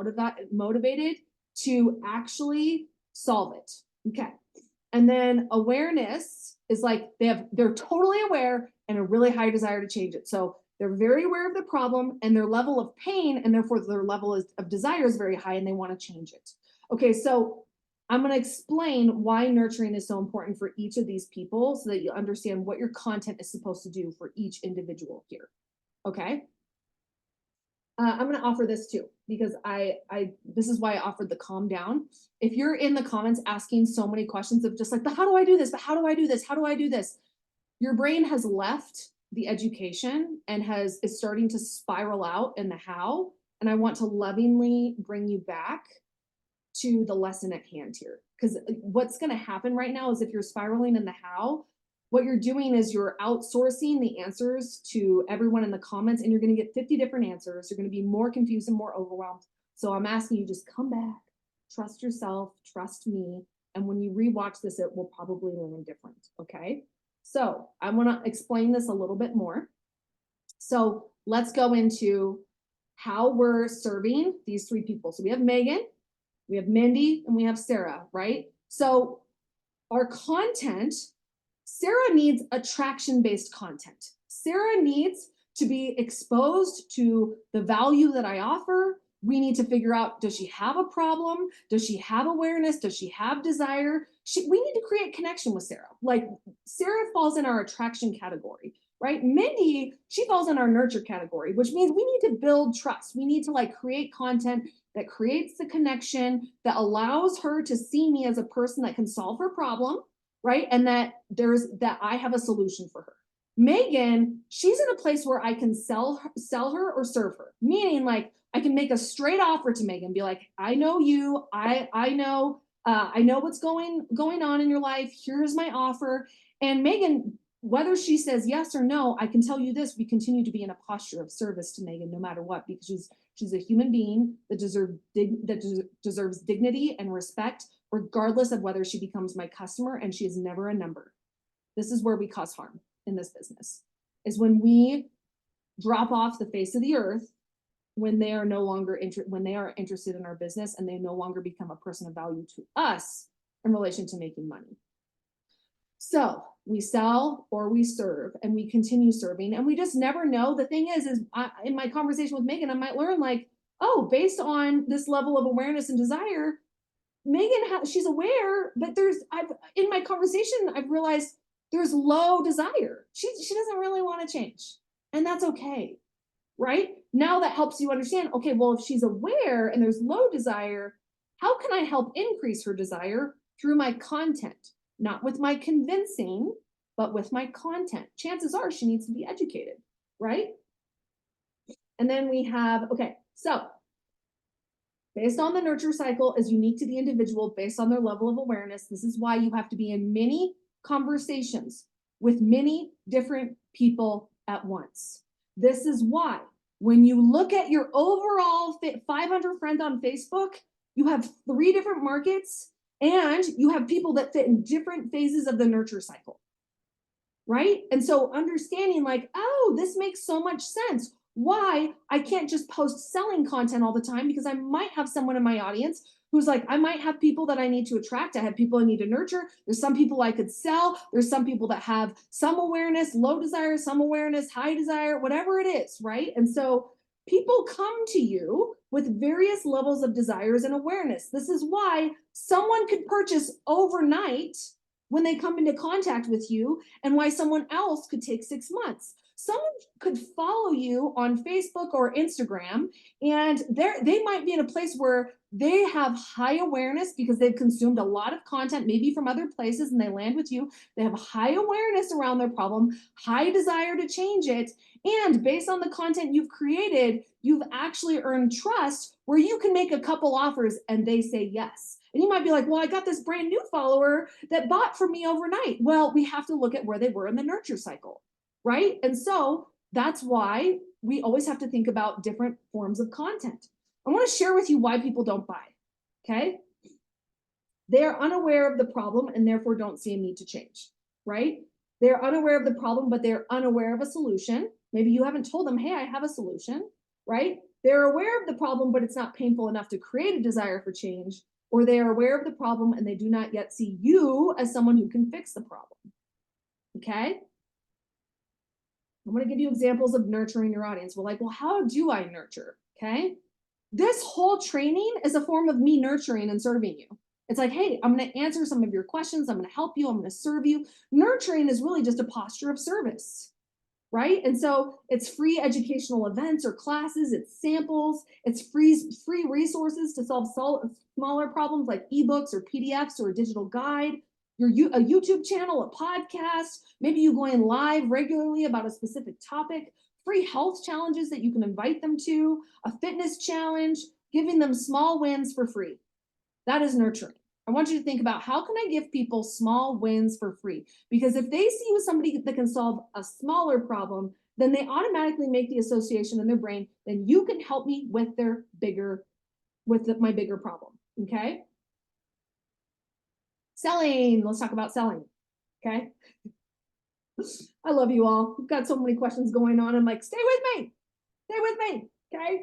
motivated to actually solve it. Okay. And then awareness is like, they're totally aware and a really high desire to change it. So they're very aware of the problem and their level of pain, and therefore their level of desire is very high and they want to change it. Okay, so I'm going to explain why nurturing is so important for each of these people so that you understand what your content is supposed to do for each individual here. Okay. I'm going to offer this too, because this is why I offered the calm down. If you're in the comments asking so many questions of just like, but how do I do this? But how do I do this? How do I do this? Your brain has left the education and is starting to spiral out in the how. And I want to lovingly bring you back to the lesson at hand here. Because what's going to happen right now is if you're spiraling in the how, what you're doing is you're outsourcing the answers to everyone in the comments, and you're going to get 50 different answers. You're going to be more confused and more overwhelmed. So I'm asking you, just come back, trust yourself, trust me. And when you rewatch this, it will probably land different. Okay. So I want to explain this a little bit more. So let's go into how we're serving these 3 people. So we have Megan, we have Mindy, and we have Sarah, right? So our content, Sarah needs attraction-based content. Sarah needs to be exposed to the value that I offer. We need to figure out, does she have a problem? Does she have awareness? Does she have desire? We need to create connection with Sarah. Like, Sarah falls in our attraction category, right? Mindy, she falls in our nurture category, which means we need to build trust. We need to like create content that creates the connection, that allows her to see me as a person that can solve her problem, right? And that I have a solution for her. Megan, she's in a place where I can sell her or serve her, meaning like I can make a straight offer to Megan, be like, I know you, I know what's going on in your life. Here's my offer. And Megan, whether she says yes or no, I can tell you this: we continue to be in a posture of service to Megan no matter what, because she's a human being that deserves dignity and respect, regardless of whether she becomes my customer, and she is never a number. This is where we cause harm in this business, is when we drop off the face of the earth, when they are no longer interested in our business, and they no longer become a person of value to us in relation to making money. So we sell or we serve, and we continue serving, and we just never know. The thing is in my conversation with Megan, I might learn like, oh, based on this level of awareness and desire, Megan, she's aware, but in my conversation, I've realized there's low desire. She doesn't really want to change, and that's okay, right? Now that helps you understand, okay, well, if she's aware and there's low desire, How can I help increase her desire through my content? Not with my convincing, but with my content. Chances are she needs to be educated, right? And then we have, okay, so based on the nurture cycle is unique to the individual based on their level of awareness. This is why you have to be in many conversations with many different people at once. This is why when you look at your overall 500 friends on Facebook, you have 3 different markets and you have people that fit in different phases of the nurture cycle, right? And so understanding like, oh, this makes so much sense. Why I can't just post selling content all the time because I might have someone in my audience who's like, I might have people that I need to attract. I have people I need to nurture. There's some people I could sell. There's some people that have some awareness, low desire, some awareness, high desire, whatever it is, right? And so people come to you with various levels of desires and awareness. This is why someone could purchase overnight when they come into contact with you and why someone else could take 6 months. Someone could follow you on Facebook or Instagram, and they might be in a place where they have high awareness because they've consumed a lot of content, maybe from other places, and they land with you. They have high awareness around their problem, high desire to change it, and based on the content you've created, you've actually earned trust where you can make a couple offers and they say yes. And you might be like, well, I got this brand new follower that bought from me overnight. Well, we have to look at where they were in the nurture cycle, right? And so that's why we always have to think about different forms of content. I want to share with you why people don't buy, okay? They are unaware of the problem and therefore don't see a need to change, right? They're unaware of the problem, but they're unaware of a solution. Maybe you haven't told them, hey, I have a solution, right? They're aware of the problem, but it's not painful enough to create a desire for change, or they are aware of the problem and they do not yet see you as someone who can fix the problem, okay? I'm going to give you examples of nurturing your audience. Well, like, well, how do I nurture? Okay. This whole training is a form of me nurturing and serving you. It's like, hey, I'm going to answer some of your questions. I'm going to help you. I'm going to serve you. Nurturing is really just a posture of service, right? And so it's free educational events or classes. It's samples. It's free resources to solve smaller problems like ebooks or PDFs or a digital guide. A YouTube channel, a podcast, maybe you going live regularly about a specific topic, free health challenges that you can invite them to, a fitness challenge, giving them small wins for free. That is nurturing. I want you to think about how can I give people small wins for free? Because if they see you as somebody that can solve a smaller problem, then they automatically make the association in their brain, then you can help me with my bigger problem, okay? Selling, let's talk about selling, okay? I love you all. We've got so many questions going on. I'm like, stay with me, okay?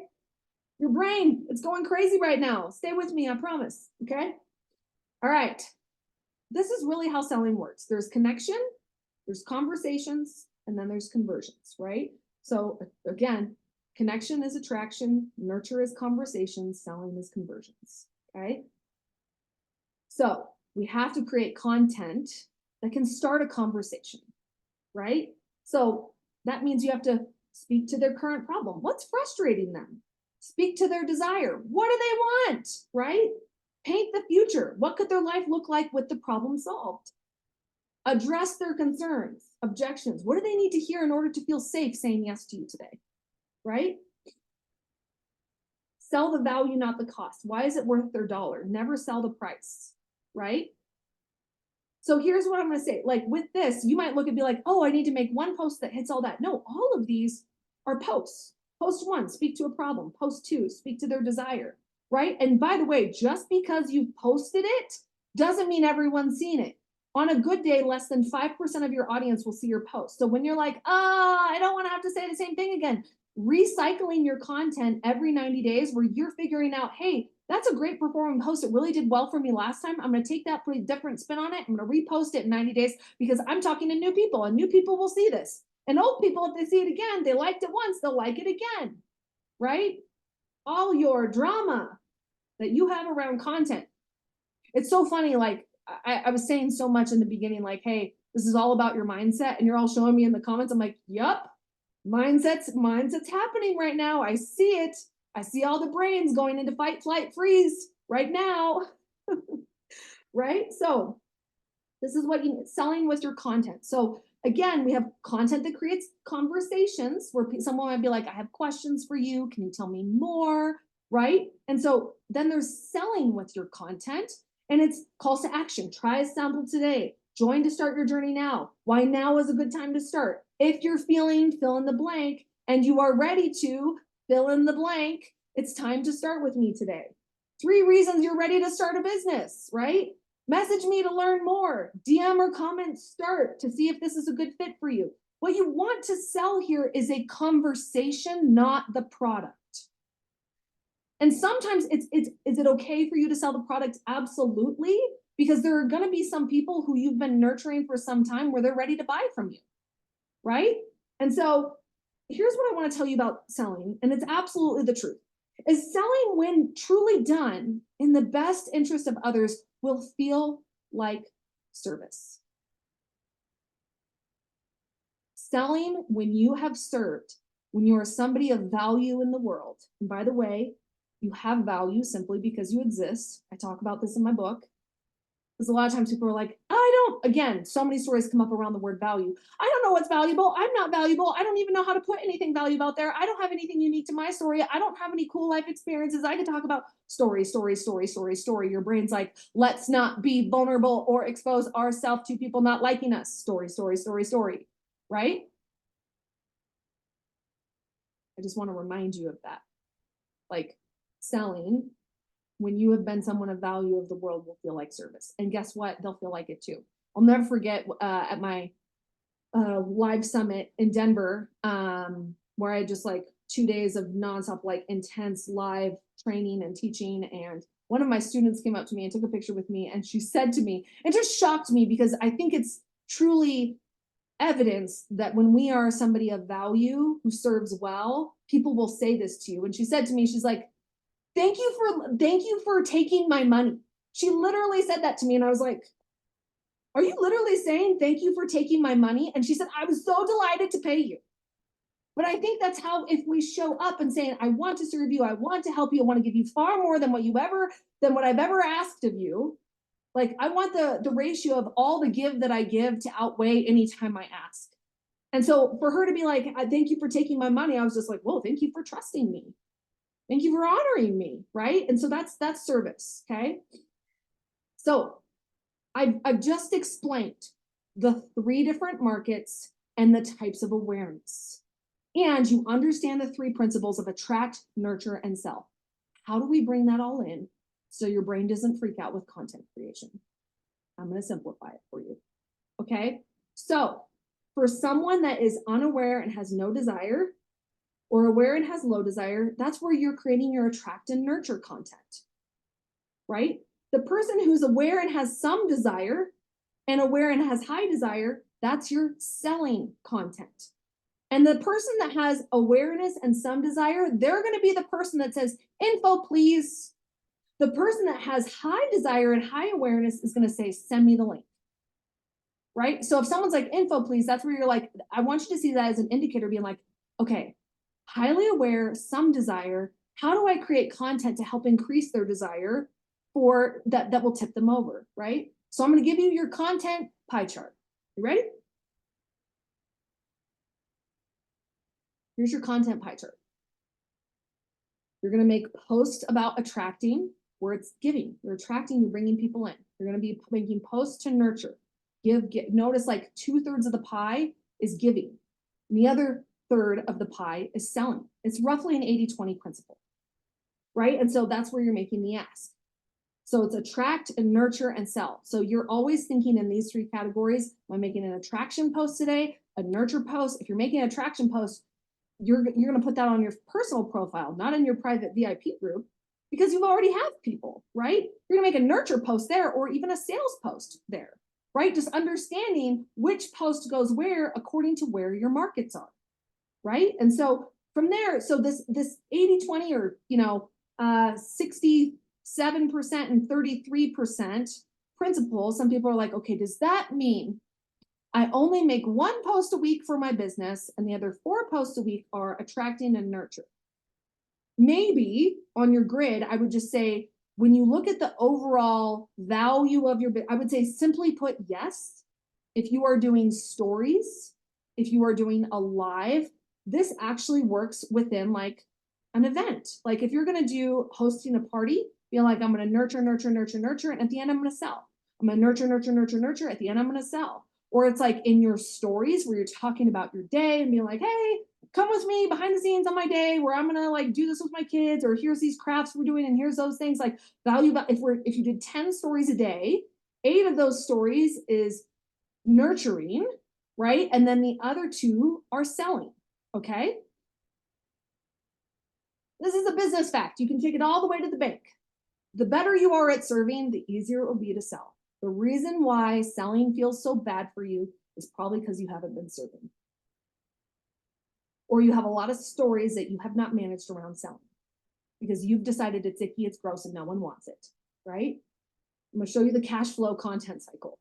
Your brain, it's going crazy right now. Stay with me, I promise, okay? All right. This is really how selling works. There's connection, there's conversations, and then there's conversions, right? So again, connection is attraction, nurture is conversation, selling is conversions, okay? So we have to create content that can start a conversation, right? So that means you have to speak to their current problem. What's frustrating them? Speak to their desire. What do they want, right? Paint the future. What could their life look like with the problem solved? Address their concerns, objections. What do they need to hear in order to feel safe saying yes to you today, right? Sell the value, not the cost. Why is it worth their dollar? Never sell the price, right? So here's what I'm going to say. Like with this, you might look and be like, oh, I need to make one post that hits all that. No, all of these are posts. Post 1, speak to a problem. Post 2, speak to their desire, right? And by the way, just because you've posted it doesn't mean everyone's seen it. On a good day, less than 5% of your audience will see your post. So when you're like, I don't want to have to say the same thing again, recycling your content every 90 days where you're figuring out, hey, that's a great performing post. It really did well for me last time. I'm going to take that pretty different spin on it. I'm going to repost it in 90 days because I'm talking to new people and new people will see this. And old people, if they see it again, they liked it once, they'll like it again, right? All your drama that you have around content. It's so funny. Like I was saying so much in the beginning, like, hey, this is all about your mindset. And you're all showing me in the comments. I'm like, yup, mindset's happening right now. I see it. I see all the brains going into fight, flight, freeze, right now, right? So this is what you selling with your content. So again, we have content that creates conversations where someone might be like, I have questions for you. Can you tell me more? Right? And so then there's selling with your content, and it's calls to action. Try a sample today. Join to start your journey now. Why now is a good time to start? If you're feeling fill in the blank and you are ready to fill in the blank, it's time to start with me today. 3 reasons you're ready to start a business, right? Message me to learn more. DM or comment start to see if this is a good fit for you. What you want to sell here is a conversation, not the product. And sometimes is it okay for you to sell the product? Absolutely, because there are going to be some people who you've been nurturing for some time where they're ready to buy from you, right? And so here's what I want to tell you about selling, and it's absolutely the truth. Is selling, when truly done in the best interest of others, will feel like service. Selling when you have served, when you are somebody of value in the world, and by the way, you have value simply because you exist. I talk about this in my book. Because a lot of times people are like, again, so many stories come up around the word value. I don't know what's valuable. I'm not valuable. I don't even know how to put anything valuable out there. I don't have anything unique to my story. I don't have any cool life experiences. I can talk about story, story, story, story, story. Your brain's like, let's not be vulnerable or expose ourselves to people not liking us. Story, story, story, story, right? I just want to remind you of that. Like selling, when you have been someone of value of the world, will feel like service. And guess what? They'll feel like it too. I'll never forget at my live summit in Denver, where I just like 2 days of nonstop, like intense live training and teaching. And one of my students came up to me and took a picture with me. And she said to me, it just shocked me because I think it's truly evidence that when we are somebody of value who serves well, people will say this to you. And she said to me, she's like, thank you for taking my money. She literally said that to me. And I was like, are you literally saying thank you for taking my money? And she said, I was so delighted to pay you. But I think that's how, if we show up and saying, I want to serve you, I want to help you, I want to give you far more than what I've ever asked of you. Like I want the ratio of all the give that I give to outweigh any time I ask. And so for her to be like, thank you for taking my money, I was just like, whoa, thank you for trusting me. Thank you for honoring me, right? And so that's service, okay? So I've just explained the 3 different markets and the types of awareness. And you understand the 3 principles of attract, nurture, and sell. How do we bring that all in so your brain doesn't freak out with content creation? I'm going to simplify it for you, okay? So for someone that is unaware and has no desire, or aware and has low desire, that's where you're creating your attract and nurture content, right? The person who's aware and has some desire and aware and has high desire, that's your selling content. And the person that has awareness and some desire, they're going to be the person that says, info, please. The person that has high desire and high awareness is going to say, send me the link. Right? So if someone's like, info, please, that's where you're like, I want you to see that as an indicator, being like, okay, highly aware, some desire. How do I create content to help increase their desire for that will tip them over, right? So I'm going to give you your content pie chart. You ready? Here's your content pie chart. You're going to make posts about attracting, where it's giving. You're attracting, you're bringing people in. You're going to be making posts to nurture. Notice like 2/3 of the pie is giving. And the other third of the pie is selling. It's roughly an 80-20 principle, right? And so that's where you're making the ask. So it's attract and nurture and sell. So you're always thinking in these 3 categories. Am I making an attraction post today? A nurture post? If you're making an attraction post, you're going to put that on your personal profile, not in your private VIP group, because you already have people, right? You're going to make a nurture post there, or even a sales post there, right? Just understanding which post goes where according to where your markets are, right? And so from there, so this 80-20, or 67% and 33% principle, some people are like, okay, does that mean I only make 1 post a week for my business and the other 4 posts a week are attracting and nurture? Maybe on your grid, I would just say when you look at the overall value of your, I would say simply put, yes, if you are doing stories, if you are doing a live, this actually works within like an event. Like if you're going to do hosting a party, be like, I'm going to nurture, nurture, nurture, nurture. And at the end, I'm going to sell. I'm going to nurture, nurture, nurture, nurture. At the end, I'm going to sell. Or it's like in your stories where you're talking about your day and being like, hey, come with me behind the scenes on my day where I'm gonna like do this with my kids, or here's these crafts we're doing and here's those things. Like value, if you did 10 stories a day, 8 of those stories is nurturing, right? And then the other 2 are selling. Okay, this is a business fact. You can take it all the way to the bank. The better you are at serving, the easier it will be to sell. The reason why selling feels so bad for you is probably because you haven't been serving, or you have a lot of stories that you have not managed around selling because you've decided it's icky, it's gross, and no one wants it, right? I'm going to show you the cash flow content cycle.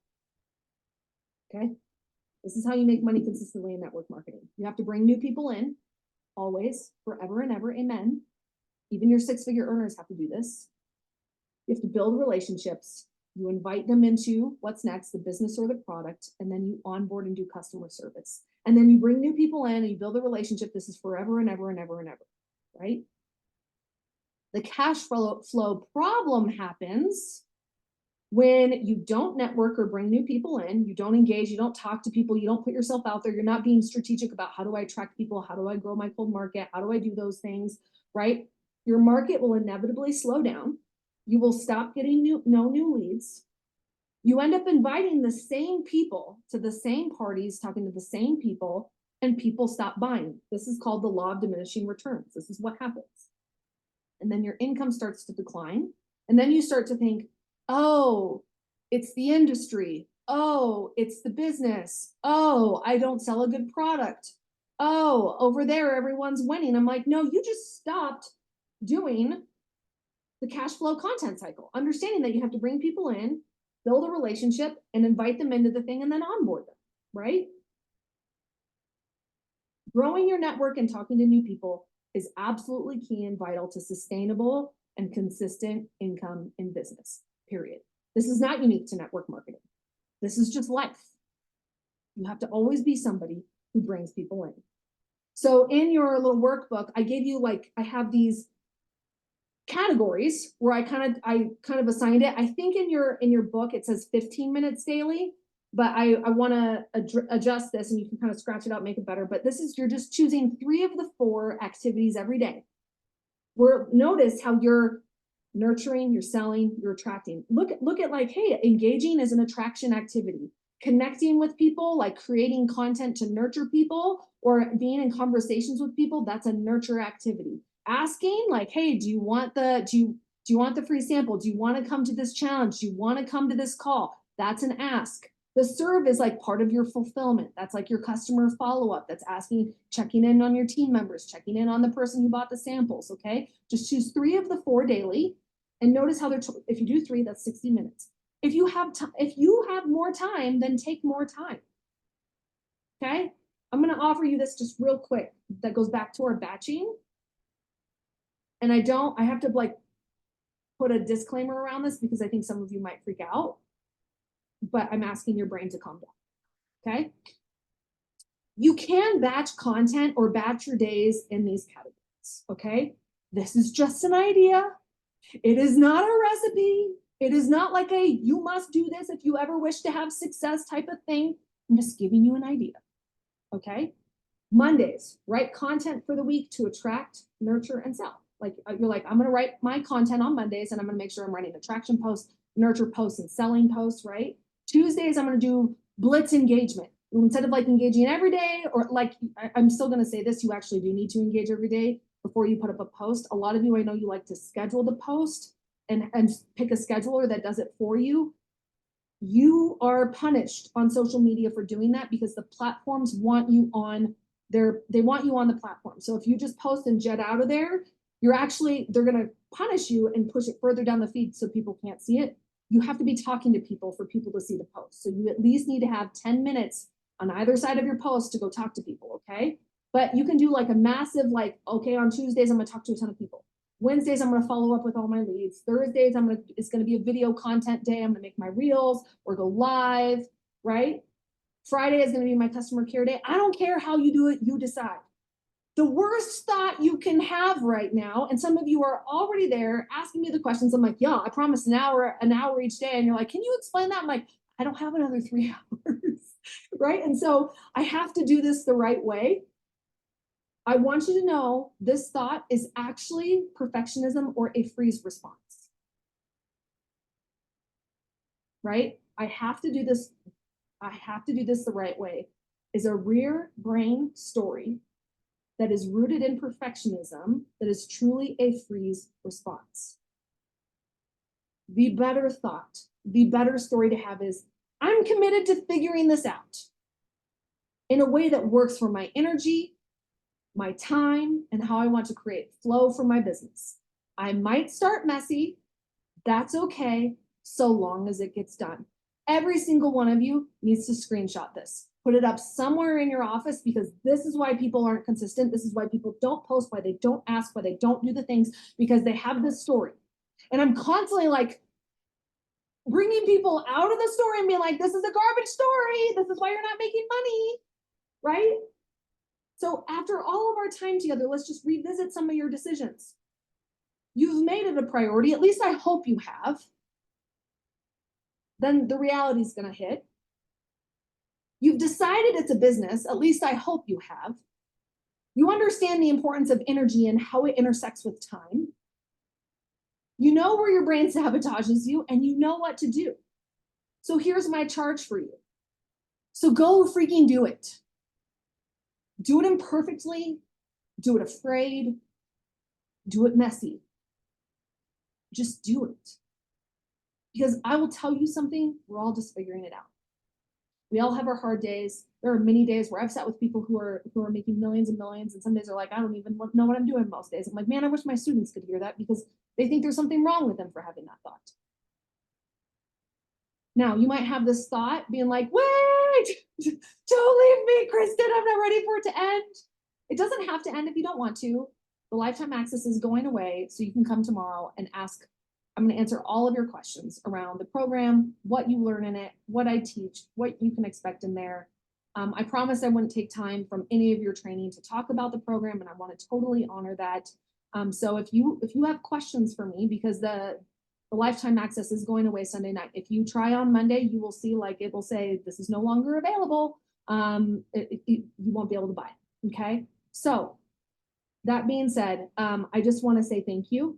Okay, this is how you make money consistently in network marketing. You have to bring new people in, always, forever and ever, amen. Even your 6-figure earners have to do this. You have to build relationships. You invite them into what's next, the business or the product, and then you onboard and do customer service. And then you bring new people in and you build a relationship. This is forever and ever and ever and ever, right? The cash flow problem happens when you don't network or bring new people in, you don't engage, you don't talk to people, you don't put yourself out there, you're not being strategic about how do I attract people, how do I grow my cold market, how do I do those things, right? Your market will inevitably slow down. You will stop getting no new leads. You end up inviting the same people to the same parties, talking to the same people, and people stop buying. This is called the law of diminishing returns. This is what happens. And then your income starts to decline. And then you start to think, oh, it's the industry. Oh, it's the business. Oh, I don't sell a good product. Oh, over there, everyone's winning. I'm like, no, you just stopped doing the cash flow content cycle, understanding that you have to bring people in, build a relationship, and invite them into the thing and then onboard them, right? Growing your network and talking to new people is absolutely key and vital to sustainable and consistent income in business, period. This is not unique to network marketing. This is just life. You have to always be somebody who brings people in. So in your little workbook, I gave you I have these categories where I kind of assigned it. I think in your book it says 15 minutes daily, but I want to adjust this and you can kind of scratch it out, make it better. But this is, you're just choosing 3 of the 4 activities every day. Where notice how you're nurturing, you're selling, you're attracting. Look at like, hey, engaging is an attraction activity. Connecting with people, like creating content to nurture people or being in conversations with people, that's a nurture activity. Asking like, hey, do you want the free sample? Do you want to come to this challenge? Do you want to come to this call? That's an ask. The serve is like part of your fulfillment. That's like your customer follow-up. That's asking, checking in on your team members, checking in on the person who bought the samples, okay? Just choose 3 of the 4 daily and notice how if you do 3, that's 60 minutes. If you have more time, then take more time, okay? I'm gonna offer you this just real quick that goes back to our batching. And I have to like put a disclaimer around this because I think some of you might freak out, but I'm asking your brain to calm down, okay? You can batch content or batch your days in these categories, okay? This is just an idea. It is not a recipe. It is not like a, you must do this if you ever wish to have success type of thing. I'm just giving you an idea, okay? Mondays, write content for the week to attract, nurture, and sell. Like you're like, I'm gonna write my content on Mondays and I'm gonna make sure I'm writing attraction posts, nurture posts, and selling posts, right? Tuesdays, I'm gonna do blitz engagement. Instead of like engaging every day, or like, I'm still gonna say this, you actually do need to engage every day before you put up a post. A lot of you, I know you like to schedule the post and pick a scheduler that does it for you. You are punished on social media for doing that because the platforms want you on they want you on the platform. So if you just post and jet out of there, they're gonna punish you and push it further down the feed so people can't see it. You have to be talking to people for people to see the post. So you at least need to have 10 minutes on either side of your post to go talk to people, okay? But you can do like a massive, like, okay, on Tuesdays, I'm gonna talk to a ton of people. Wednesdays, I'm going to follow up with all my leads. Thursdays, it's going to be a video content day. I'm going to make my reels or go live, right? Friday is going to be my customer care day. I don't care how you do it, you decide. The worst thought you can have right now, and some of you are already there asking me the questions. I'm like, yeah, I promise an hour each day. And you're like, can you explain that? I'm like, I don't have another 3 hours, right? And so I have to do this the right way. I want you to know this thought is actually perfectionism or a freeze response, right? I have to do this the right way. Is a rear brain story that is rooted in perfectionism that is truly a freeze response. The better thought, the better story to have is, I'm committed to figuring this out in a way that works for my energy, my time, and how I want to create flow for my business. I might start messy. That's okay, so long as it gets done. Every single one of you needs to screenshot this. Put it up somewhere in your office, because this is why people aren't consistent. This is why people don't post, why they don't ask, why they don't do the things, because they have this story. And I'm constantly like bringing people out of the story and being like, this is a garbage story. This is why you're not making money, right? So after all of our time together, let's just revisit some of your decisions. You've made it a priority. At least I hope you have. Then the reality is going to hit. You've decided it's a business. At least I hope you have. You understand the importance of energy and how it intersects with time. You know where your brain sabotages you, and you know what to do. So here's my charge for you. So go freaking do it. Do it imperfectly. Do it afraid. Do it messy. Just do it. Because I will tell you something, we're all just figuring it out. We all have our hard days. There are many days where I've sat with people who are making millions and millions, and some days are like, I don't even know what I'm doing most days. I'm like, man, I wish my students could hear that, because they think there's something wrong with them for having that thought. Now, you might have this thought being like, wait, don't leave me, Kristen. I'm not ready for it to end. It doesn't have to end if you don't want to. The lifetime access is going away, so you can come tomorrow and ask. I'm going to answer all of your questions around the program, what you learn in it, what I teach, what you can expect in there. I promised I wouldn't take time from any of your training to talk about the program, and I want to totally honor that. So if you have questions for me, because the lifetime access is going away Sunday night. If you try on Monday, you will see, like, it will say this is no longer available. You won't be able to buy it. Okay. So that being said, I just want to say thank you.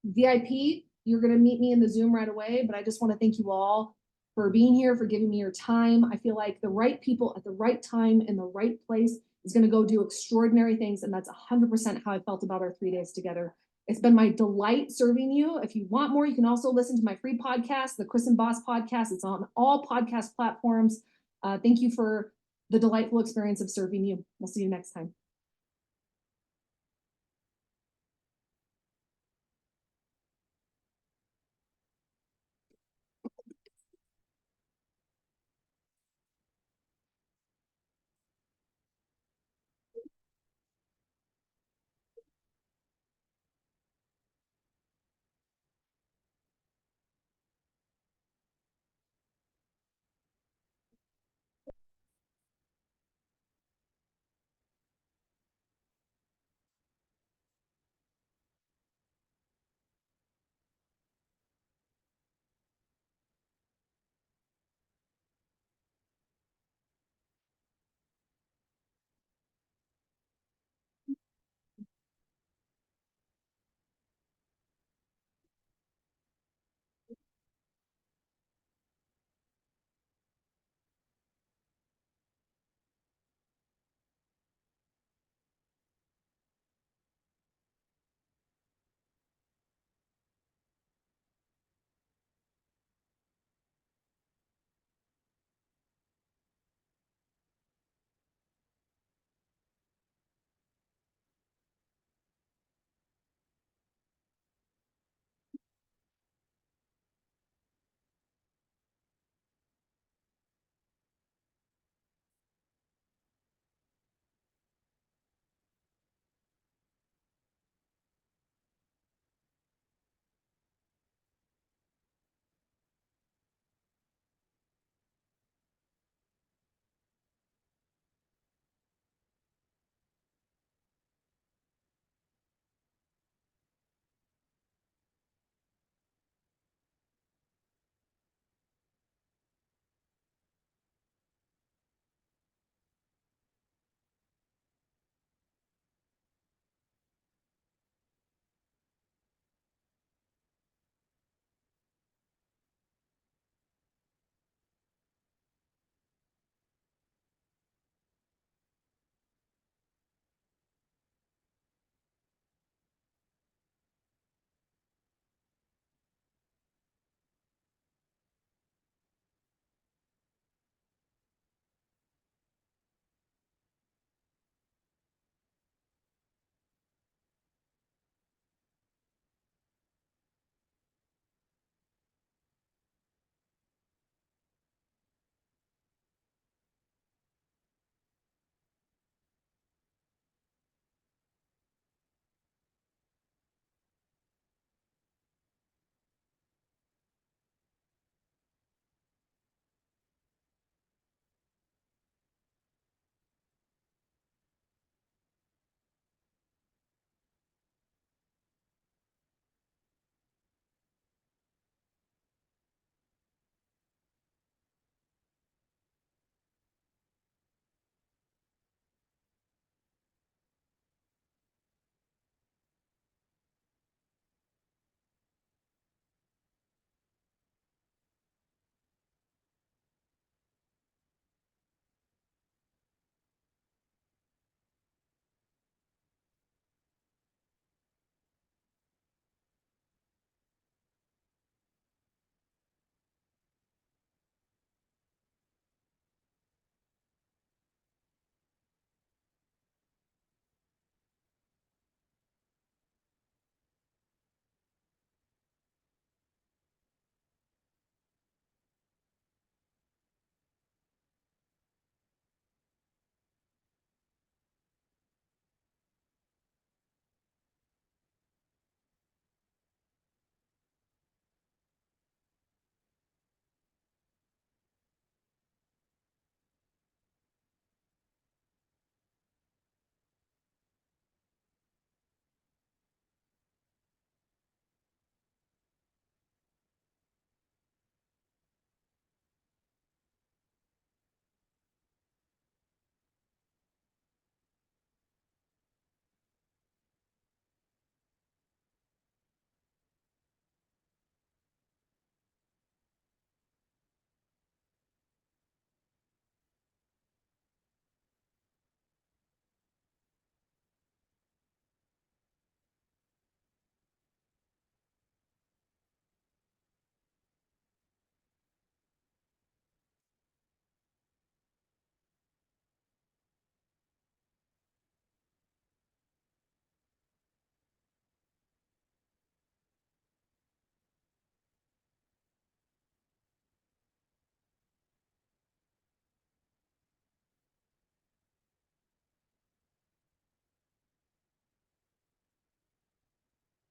VIP, you're going to meet me in the Zoom right away, but I just want to thank you all for being here, for giving me your time. I feel like the right people at the right time in the right place is going to go do extraordinary things. And that's 100% how I felt about our 3 days together. It's been my delight serving you. If you want more, you can also listen to my free podcast, the Kristen Boss podcast. It's on all podcast platforms. Thank you for the delightful experience of serving you. We'll see you next time.